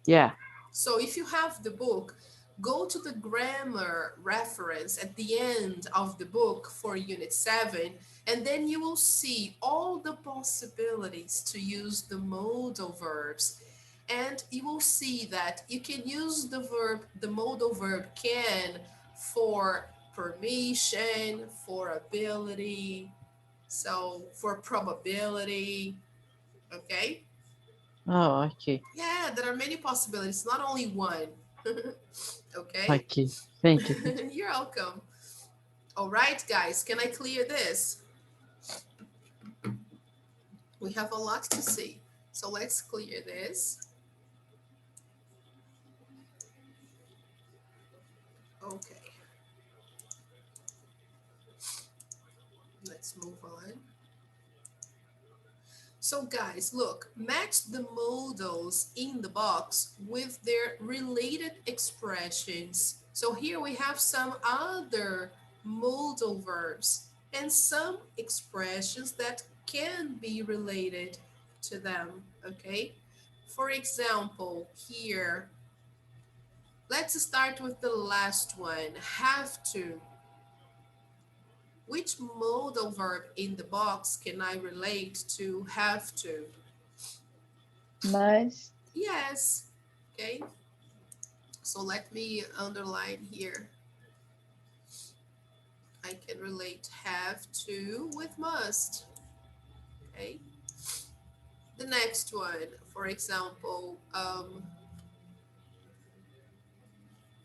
Yeah. So if you have the book, go to the grammar reference at the end of the book for Unit 7, and then you will see all the possibilities to use the modal verbs. And you will see that you can use the modal verb can for permission, for ability, so for probability, okay? Oh, okay. Yeah, there are many possibilities, not only one. Okay? Okay. Thank you, teacher. You're welcome. All right, guys, can I clear this? We have a lot to see. So let's clear this. Okay, let's move on. So guys, look, match the modals in the box with their related expressions. So here we have some other modal verbs and some expressions that can be related to them, okay? For example, here, let's start with the last one, have to. Which modal verb in the box can I relate to have to? Must. Yes. Okay. So let me underline here. I can relate have to with must. Okay. The next one, for example,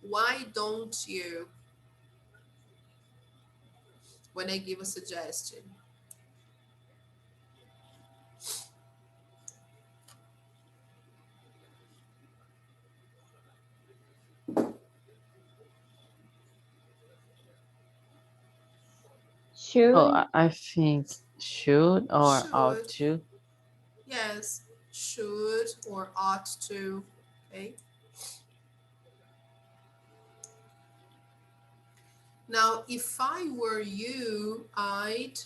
why don't you? When I give a suggestion. Oh, Should. I think should or ought Should. to. Yes. Should or ought to. Okay. Now, if I were you, I'd.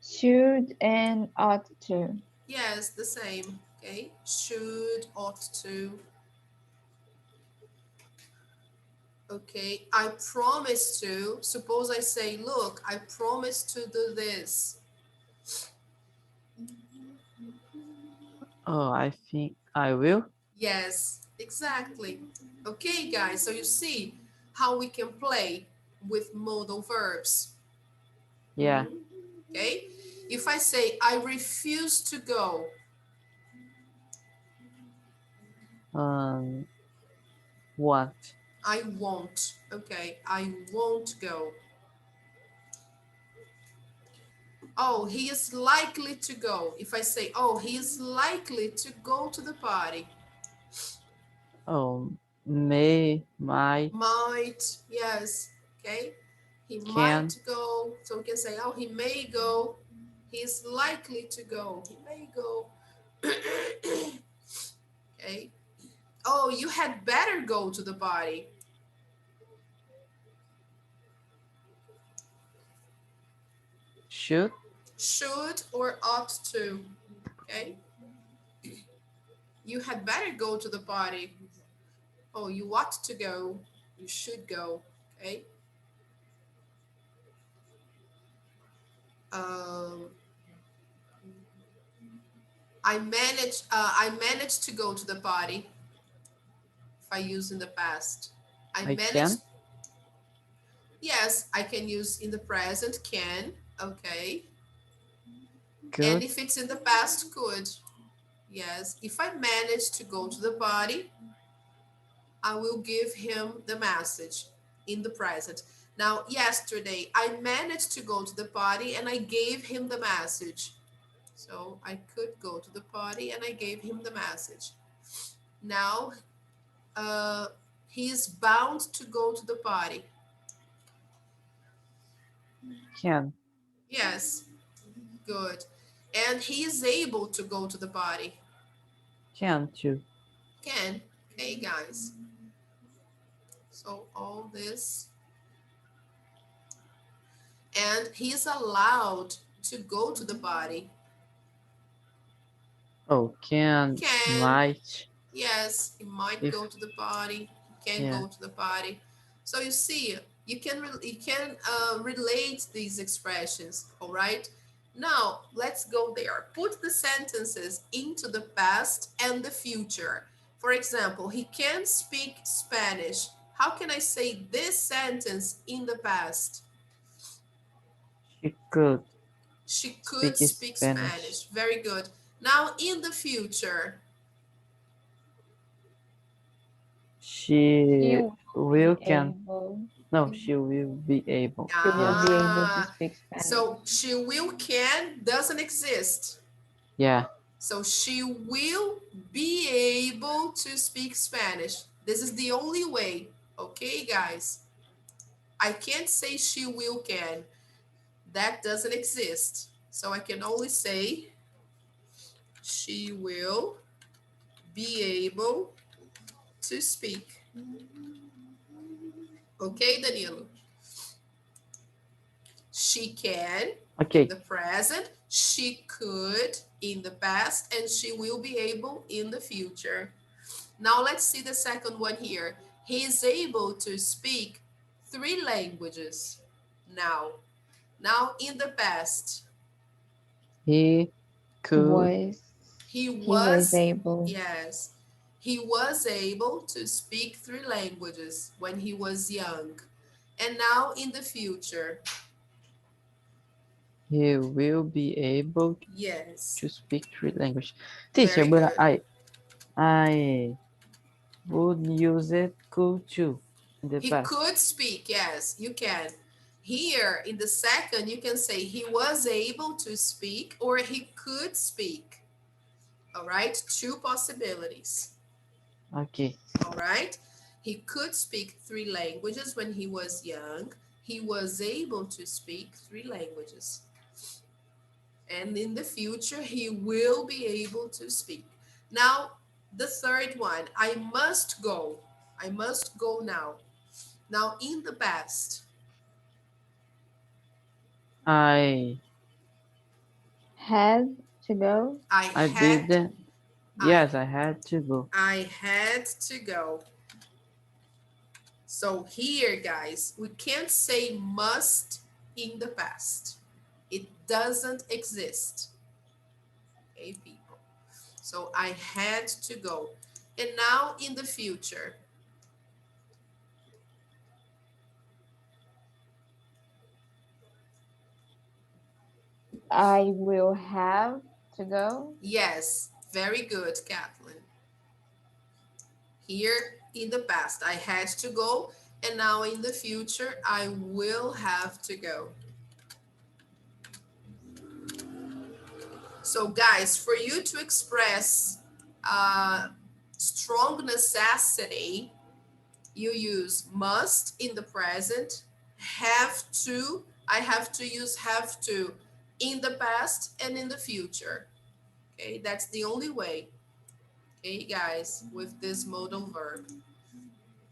Should and ought to. Yes, the same. Okay. Should, ought to. Okay. I promise to. Suppose I say, look, I promise to do this. Oh, I think I will. Yes, exactly. Okay, guys. So you see how we can play with modal verbs. Yeah. Okay. If I say, I refuse to go, Um, what? I won't. Okay. I won't go. Oh, he is likely to go. If I say, oh, he is likely to go to the party. Oh, may, might, Might, yes. Okay. He can. might go. So we can say, oh, he may go. He's likely to go. He may go. Okay. Oh, you had better go to the party. Should? Should or ought to. Okay. You had better go to the party. Oh, you ought to go. You should go. Okay. Um, I managed to go to the party. If I use in the past, I I managed. can? Yes, I can use in the present. Can. Okay. And Good. if it's in the past, could. Yes. If I manage to go to the party, I will give him the message in the present. Now, yesterday, I managed to go to the party and I gave him the message. So I could go to the party and I gave him the message. Now, uh, he is bound to go to the party. Can. Yes, good. And he is able to go to the party. Can too. Can. Okay, guys. So all this. And he's allowed to go to the party. Oh, can. Can. Might. Yes, he might If. go to the party. He can Yeah. go to the party. So you see, you can relate these expressions. All right. Now let's go there. Put the sentences into the past and the future. For example, he can speak Spanish. How can I say this sentence in the past? She could She could speak speak Spanish. Spanish. Very good. Now in the future, She You will be can. able. No, she will be able. You will be Yes. able to speak Spanish. So she will can doesn't exist. Yeah. So she will be able to speak Spanish. This is the only way. Okay, guys. I can't say she will can. That doesn't exist. So I can only say she will be able to speak. Okay, Danilo. She can in Okay. the present, she could in the past, and she will be able in the future. Now let's see the second one here. He is able to speak 3 languages now. Now in the past, He could. he He was was, able. yes, he was able to speak 3 languages when he was young. And now in the future, He will be able yes, to speak 3 languages. Teacher, very but good. I would use it could too in the He past. could speak, yes, you can. Here in the second, you can say he was able to speak or he could speak. All right, 2 possibilities. Okay. All right, he could speak 3 languages when he was young. He was able to speak 3 languages. And in the future, he will be able to speak. Now, the third one, I must go. I must go now. Now, in the past, I Had to go. I didn't. I Yes, I had to go. I had to go. So here, guys, we can't say must in the past. It doesn't exist. Okay, people. So I had to go. And now in the future, I will have to go. yes, very good, Kathleen. Here in the past, I had to go. And now in the future, I will have to go. So guys, for you to express strong necessity, you use must in the present, have to, I have to use have to in the past and in the future. Okay, that's the only way. Okay, guys, with this modal verb.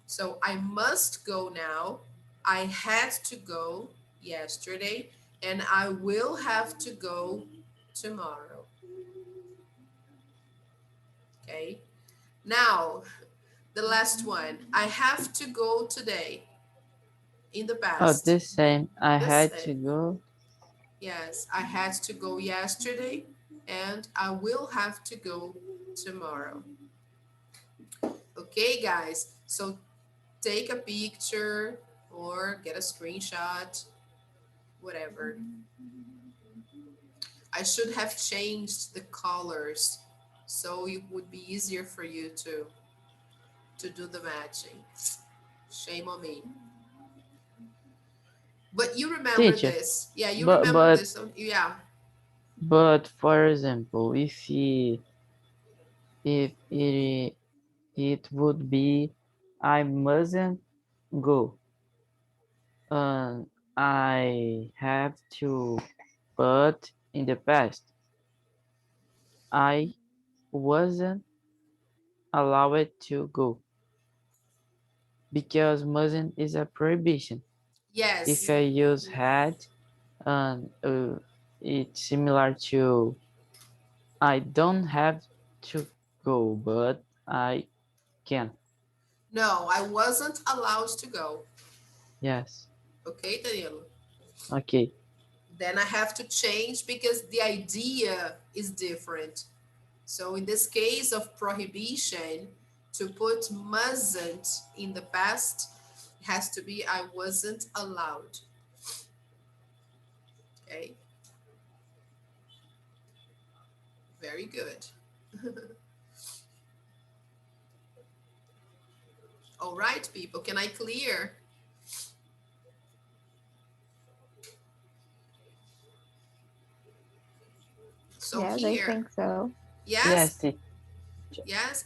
So I must go now. I had to go yesterday, and I will have to go tomorrow. Okay, now the last one. I have to go today in the Oh, past. the same. I The had to same. go. Yes, I had to go yesterday, and I will have to go tomorrow. Okay, guys, so take a picture or get a screenshot, whatever. I should have changed the colors so it would be easier for you to do the matching. Shame on me. But you remember Teacher, this. Yeah, you but remember but this. Yeah. but for example, if it would be I mustn't go. I have to, but in the past I wasn't allowed to go because mustn't is a prohibition. If Yes. I use had, it's similar to I don't have to go, but I can. No, I wasn't allowed to go. Yes. Okay, Danilo. Okay. Then I have to change because the idea is different. So in this case of prohibition, to put mustn't in the past has to be I wasn't allowed. Okay, very good. All right, people, can I clear? So Yes, I here, think so. yes, Yes. yes,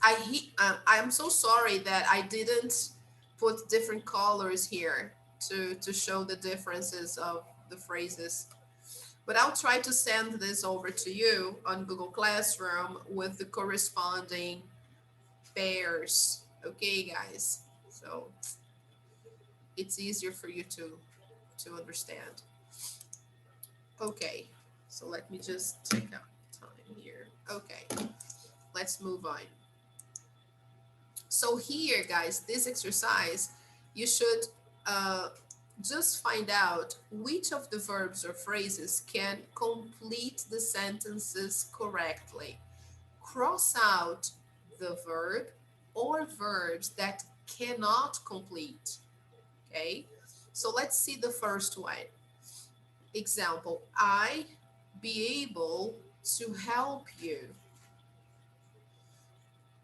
I'm so sorry that I didn't put different colors here to show the differences of the phrases. But I'll try to send this over to you on Google Classroom with the corresponding pairs. Okay, guys. So it's easier for you to understand. Okay. So let me just take out time here. Okay. Let's move on. So here, guys, this exercise, you should uh, just find out which of the verbs or phrases can complete the sentences correctly. Cross out the verb or verbs that cannot complete. Okay, so let's see the first one. Example, I be able to help you.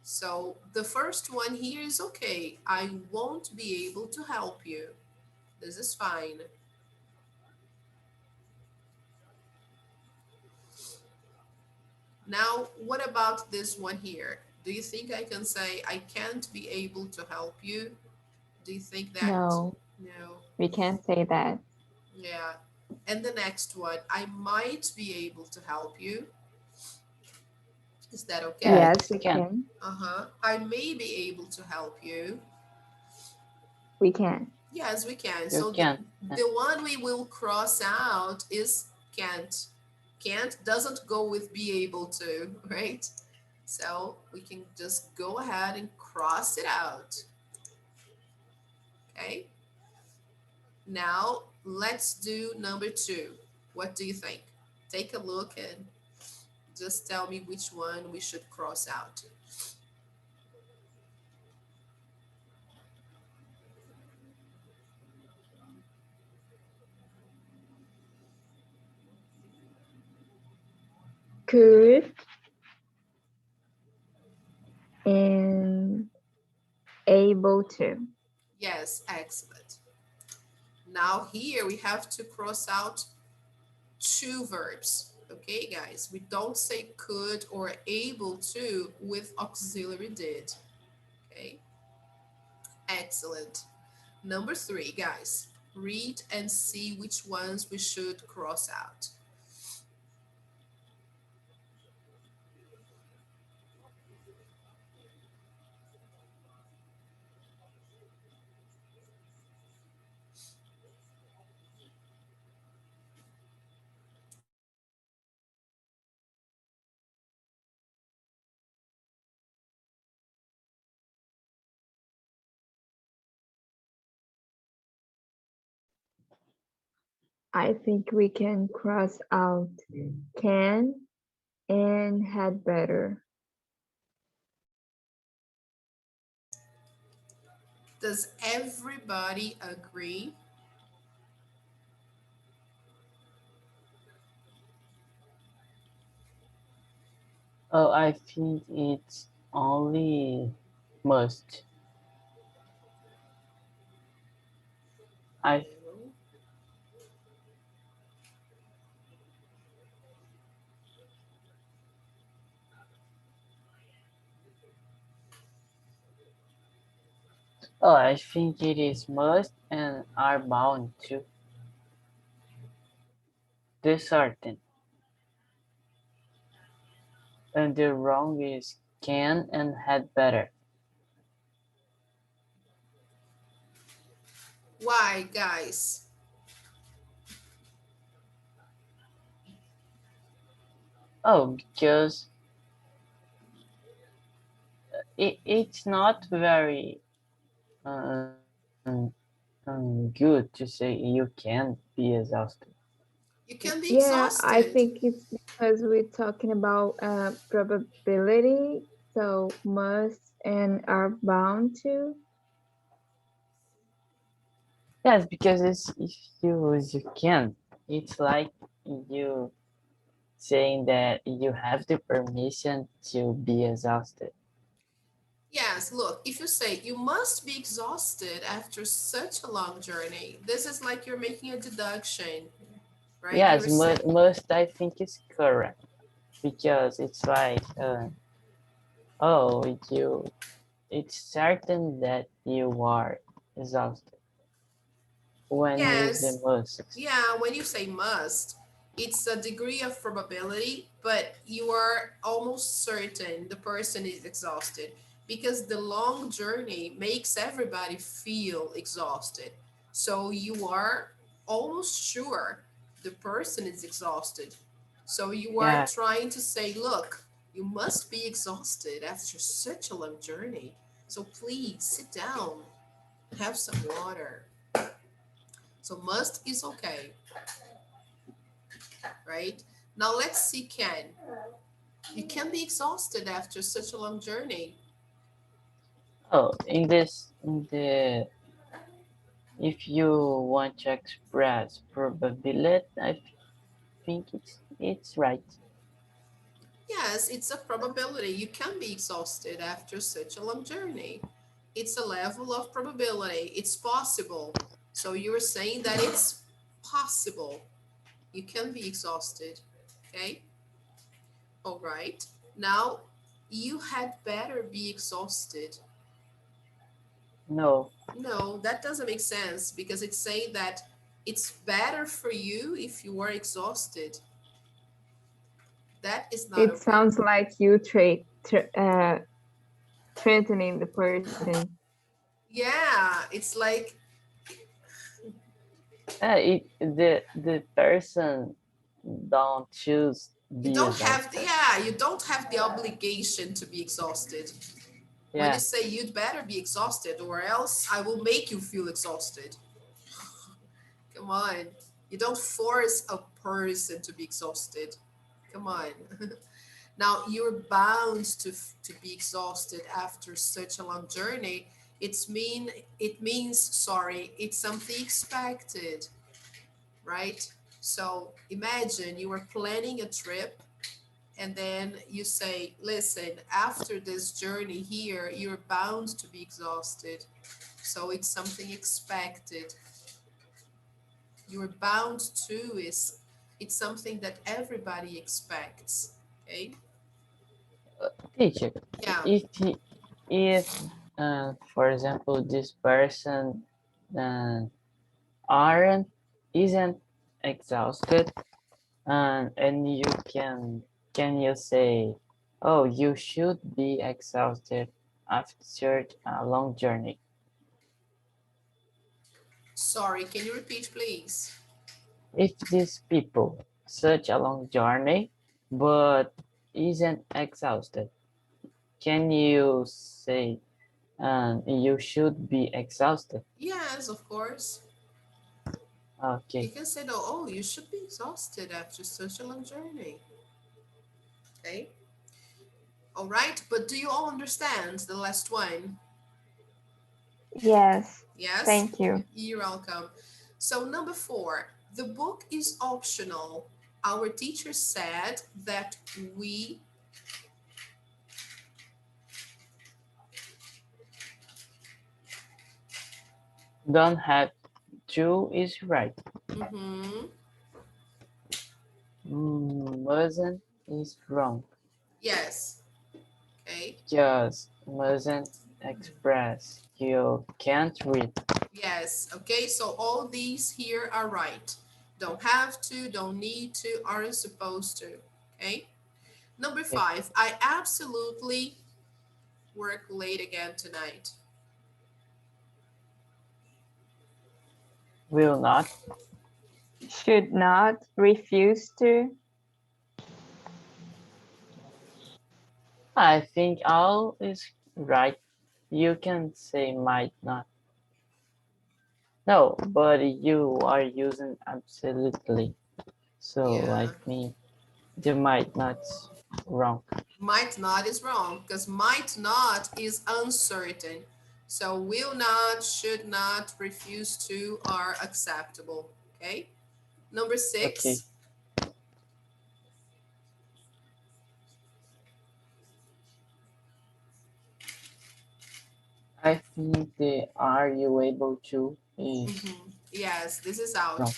So the first one here is okay. I won't be able to help you. This is fine. Now, what about this one here? Do you think I can say I can't be able to help you? Do you think that? No, No. we can't say that. Yeah. And the next one, I might be able to help you. Is that okay? Yes, Yes. we Can. can. Uh-huh. I may be able to help you. We can. Yes, we can. You So can. the one we will cross out is can't. Can't doesn't go with be able to, right? So we can just go ahead and cross it out. Okay. Now let's do number two. What do you think? Take a look and just tell me which one we should cross out. Could and able to. Yes, excellent. Now here we have to cross out two verbs. Okay, guys, we don't say could or able to with auxiliary did. Okay, excellent. Number three, guys, read and see which ones we should cross out. I think we can cross out can and had better. Does everybody agree? Oh, I think it's only must. I oh, I think it is must and are bound to. The certain. And the wrong is can and had better. Why, guys? Oh, because it's not very good to say you can be exhausted. You can be Yeah, I exhausted. think it's because we're talking about probability, so must and are bound to. Yes, because it's if you can. It's like you saying that you have the permission to be exhausted. Yes, look, if you say you must be exhausted after such a long journey, this is like you're making a deduction, right? Yes, You're saying, must I think is correct because it's like oh you it's certain that you are exhausted when you use the yes, must. yeah, when you say must, it's a degree of probability, but you are almost certain the person is exhausted because the long journey makes everybody feel exhausted. So you are almost sure the person is exhausted. So you are Yeah, trying to say, look, you must be exhausted after such a long journey. So please sit down, have some water. So must is okay, right? Now let's see can. You can be exhausted after such a long journey. oh in the if you want to express probability, I think it's right. Yes, it's a probability. You can be exhausted after such a long journey. It's a level of probability. It's possible. So you're saying that it's possible. You can be exhausted. Okay? All right. Now, you had better be exhausted. No. No, that doesn't make sense because it's saying that it's better for you if you are exhausted. That is not It okay. sounds like you threatening the person. Yeah, it's like The person don't choose you be don't have exhausted. you don't have the obligation to be exhausted. When you Yeah, say you'd better be exhausted or else I will make you feel exhausted. Come on. You don't force a person to be exhausted. Come on. Now you're bound to be exhausted after such a long journey. It means sorry, it's something expected, right? So imagine you are planning a trip and then you say, listen, after this journey here, you're bound to be exhausted. So it's something expected. You're bound to is it's something that everybody expects. Okay? teacher. Yeah. If if for example this person uh, aren't isn't exhausted and you can you say oh you should be exhausted after a long journey. Sorry, can you repeat, please? If these people such a long journey but isn't exhausted, can you say you should be exhausted? Yes, of course. You Okay. can say, no, oh, you should be exhausted after such a long journey. Okay. All right. But do you all understand the last one? Yes. Yes? Thank you. You're welcome. So, number 4, the book is optional. Our teacher said that we, Don't have to is right. mm-hmm, Mustn't is wrong. yes, okay, Just mustn't express. You can't read. yes, okay. So, all these here are right. Don't have to, don't need to, aren't supposed to, okay. Number Okay. 5, I absolutely work late again tonight. Will not. Should not, refuse to. I think all is right. You can say might not. No, but you are using absolutely. So Yeah, like me, the might not's wrong. might not is wrong because might not is uncertain. So will not, should not, refuse to are acceptable. Okay. Number Okay. 6. I think the are you able to is Yes, this is out. wrong.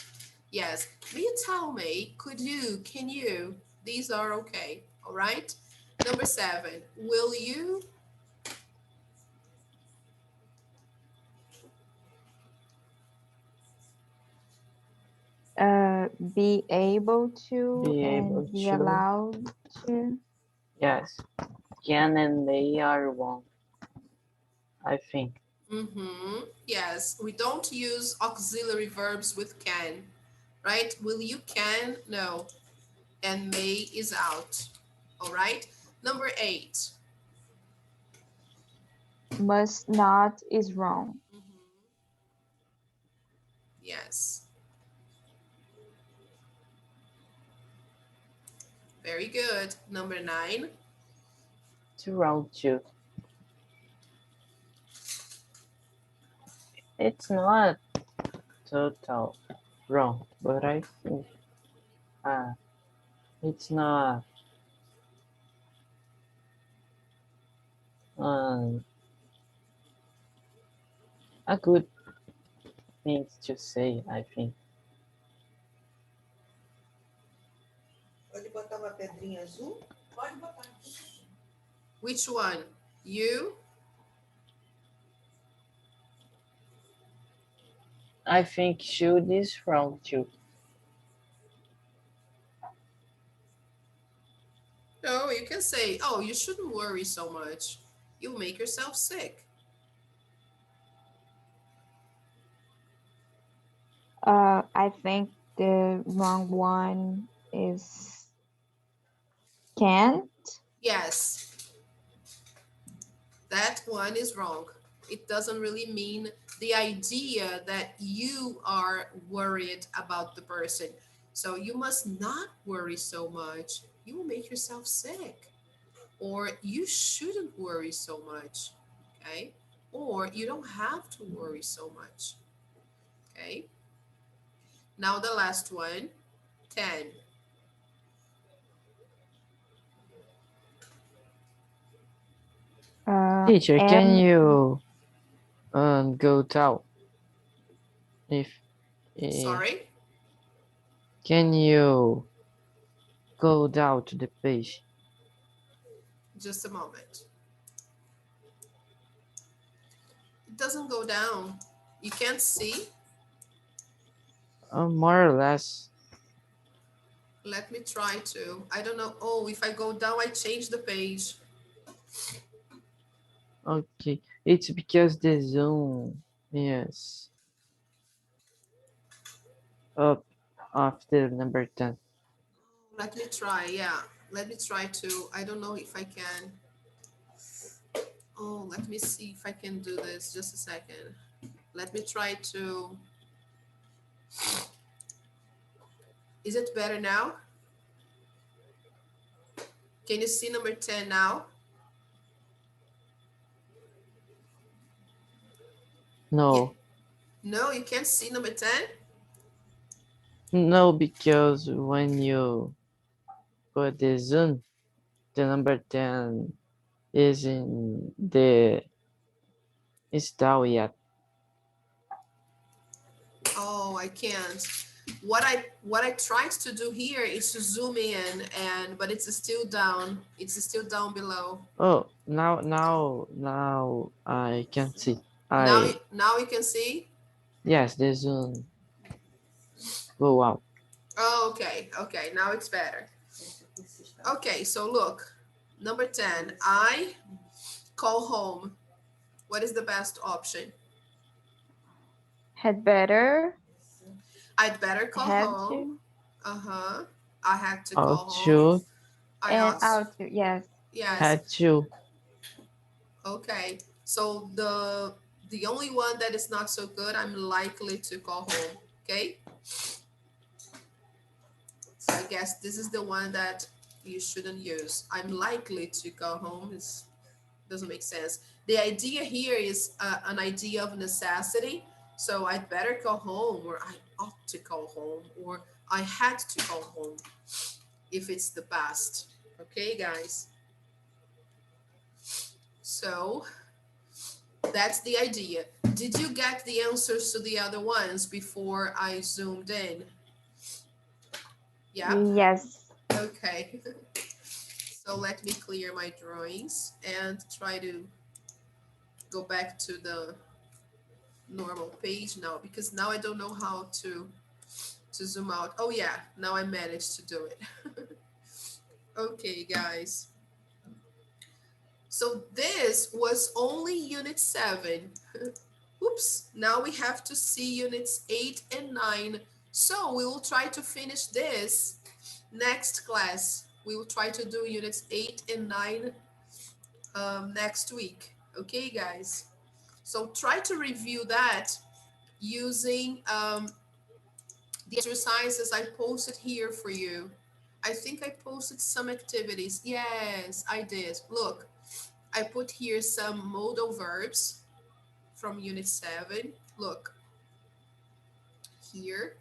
Yes. Will you tell me? Could you? Can you? These are okay. All right. Number 7. Will you? Be able to Be able and be to. allowed to. Yes. Can and they are wrong. I think. Yes. We don't use auxiliary verbs with can. Right? Will you can? No. And may is out. All right. Number 8. Must not is wrong. Yes. Very good. Number 9. It's wrong too. It's not total wrong, but I think it's not um a good thing to say, I think. Pode botar uma pedrinha azul? Pode botar. Which one? You? I think should is wrong too. No, you can say, oh, you shouldn't worry so much. You'll make yourself sick. I think the wrong one is can't. Yes, that one is wrong. It doesn't really mean the idea that you are worried about the person. So you must not worry so much. You will make yourself sick. Or you shouldn't worry so much. Okay? Or you don't have to worry so much. Okay? Now the last one, 10. Teacher, can And you go down? If Sorry? can you go down to the page? Just a moment. It doesn't go down. You can't see? More or less. Let me try to. I don't know. Oh, if I go down, I change the page. Okay, it's because the zoom is up after number 10. Let me try. Yeah. Let me try to. I don't know if I can. Oh, let me see if I can do this. Just a second. Let me try to Is it better now? Can you see number 10 now? Yeah. No, No, you can't see number 10? no, because when you put the zoom, the number 10 is in the install yet. Oh, I can't. What I tried to do here is to zoom in, and but it's still down. It's still down below. Oh, now I can see. Now you can see? Yes, the zoom go out. Oh, okay. Okay, now it's better. Okay, so look. Number 10, I call home. What is the best option? Had better. I'd better call Had home. to. Uh-huh. I had to call Ought home. to, I And also, out to. Yes. yes. had to. Okay. So the only one that is not so good, I'm likely to call home. Okay. So I guess this is the one that you shouldn't use. I'm likely to go home. Is doesn't make sense. The idea here is an idea of necessity. So I'd better go home, or I ought to go home, or I had to go home if it's the past. Okay, guys. So that's the idea. Did you get the answers to the other ones before I zoomed in? Yep. Yes. Okay. So let me clear my drawings and try to go back to the normal page now, because now I don't know how to zoom out. Oh yeah, now I managed to do it. Okay, guys. So this was only unit 7. Oops, now we have to see units 8 and 9. So we will try to finish this next class. We will try to do units 8 and 9 next week. Okay, guys? So try to review that using the exercises I posted here for you. I think I posted some activities. Yes, I did. Look, I put here some modal verbs from unit 7. Look here.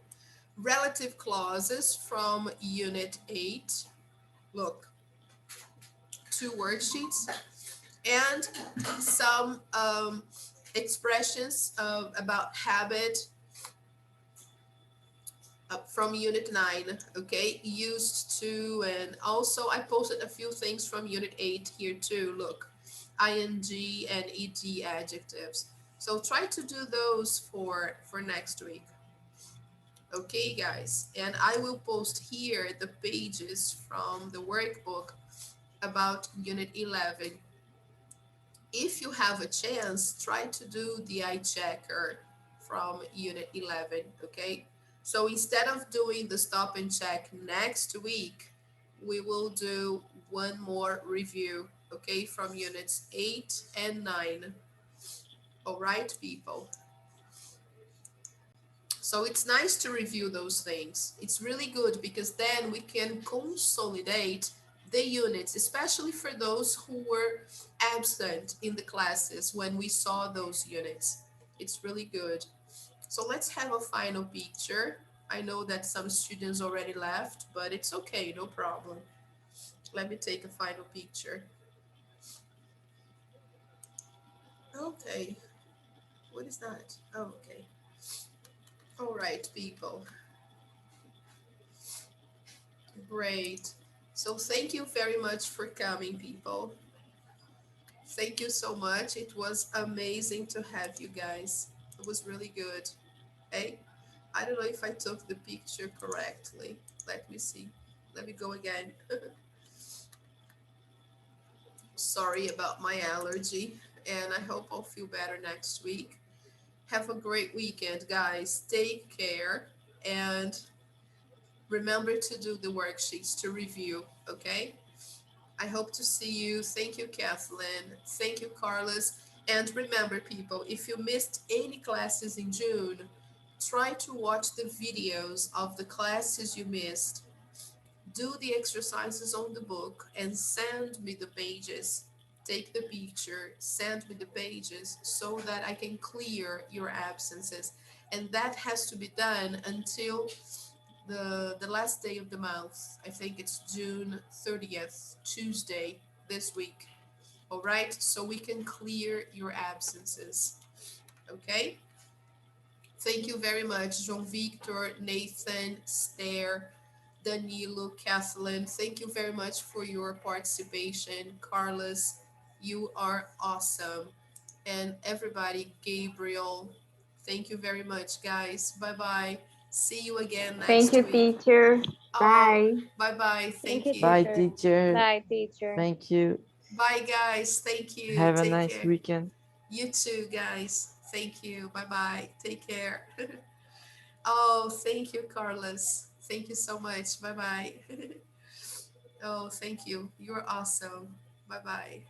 Relative clauses from unit 8. Look, 2 worksheets. And some expressions about habit from unit 9, okay, used to, and also I posted a few things from unit 8 here too. Look, ing and ed adjectives. So try to do those for next week. Okay, guys, and I will post here the pages from the workbook about unit 11. If you have a chance, try to do the eye checker from unit 11, okay? So instead of doing the stop and check next week, we will do one more review, okay, from units 8 and 9. All right, people. So it's nice to review those things. It's really good because then we can consolidate the units, especially for those who were absent in the classes when we saw those units. It's really good. So let's have a final picture. I know that some students already left, but it's okay, no problem. Let me take a final picture. Okay, what is that? Oh, okay. All right, people. Great. So thank you very much for coming, people. Thank you so much. It was amazing to have you guys. It was really good. Hey, I don't know if I took the picture correctly. Let me see. Let me go again. Sorry about my allergy, and I hope I'll feel better next week. Have a great weekend, guys. Take care, and remember to do the worksheets to review, okay? I hope to see you. Thank you, Kathleen. Thank you, Carlos. And remember, people, if you missed any classes in June, try to watch the videos of the classes you missed, do the exercises on the book, and send me the pages. Take the picture, send me the pages so that I can clear your absences. And that has to be done until the last day of the month. I think it's June 30th, Tuesday this week. All right, so we can clear your absences. Okay, thank you very much, João Victor, Nathan, Stair, Danilo, Kathleen. Thank you very much for your participation. Carlos, you are awesome. And everybody, Gabriel, thank you very much, guys. Bye bye. See you again Thank next you, week. teacher. Oh, Bye. bye bye. Thank Thank you, you. Bye, teacher. teacher. Bye, teacher. Thank you. Bye, guys. Thank you. Have a Take nice care. weekend. You too, guys. Thank you. Bye bye. Take care. Oh, thank you, Carlos. Thank you so much. Bye bye. Oh, thank you. You're awesome. Bye bye.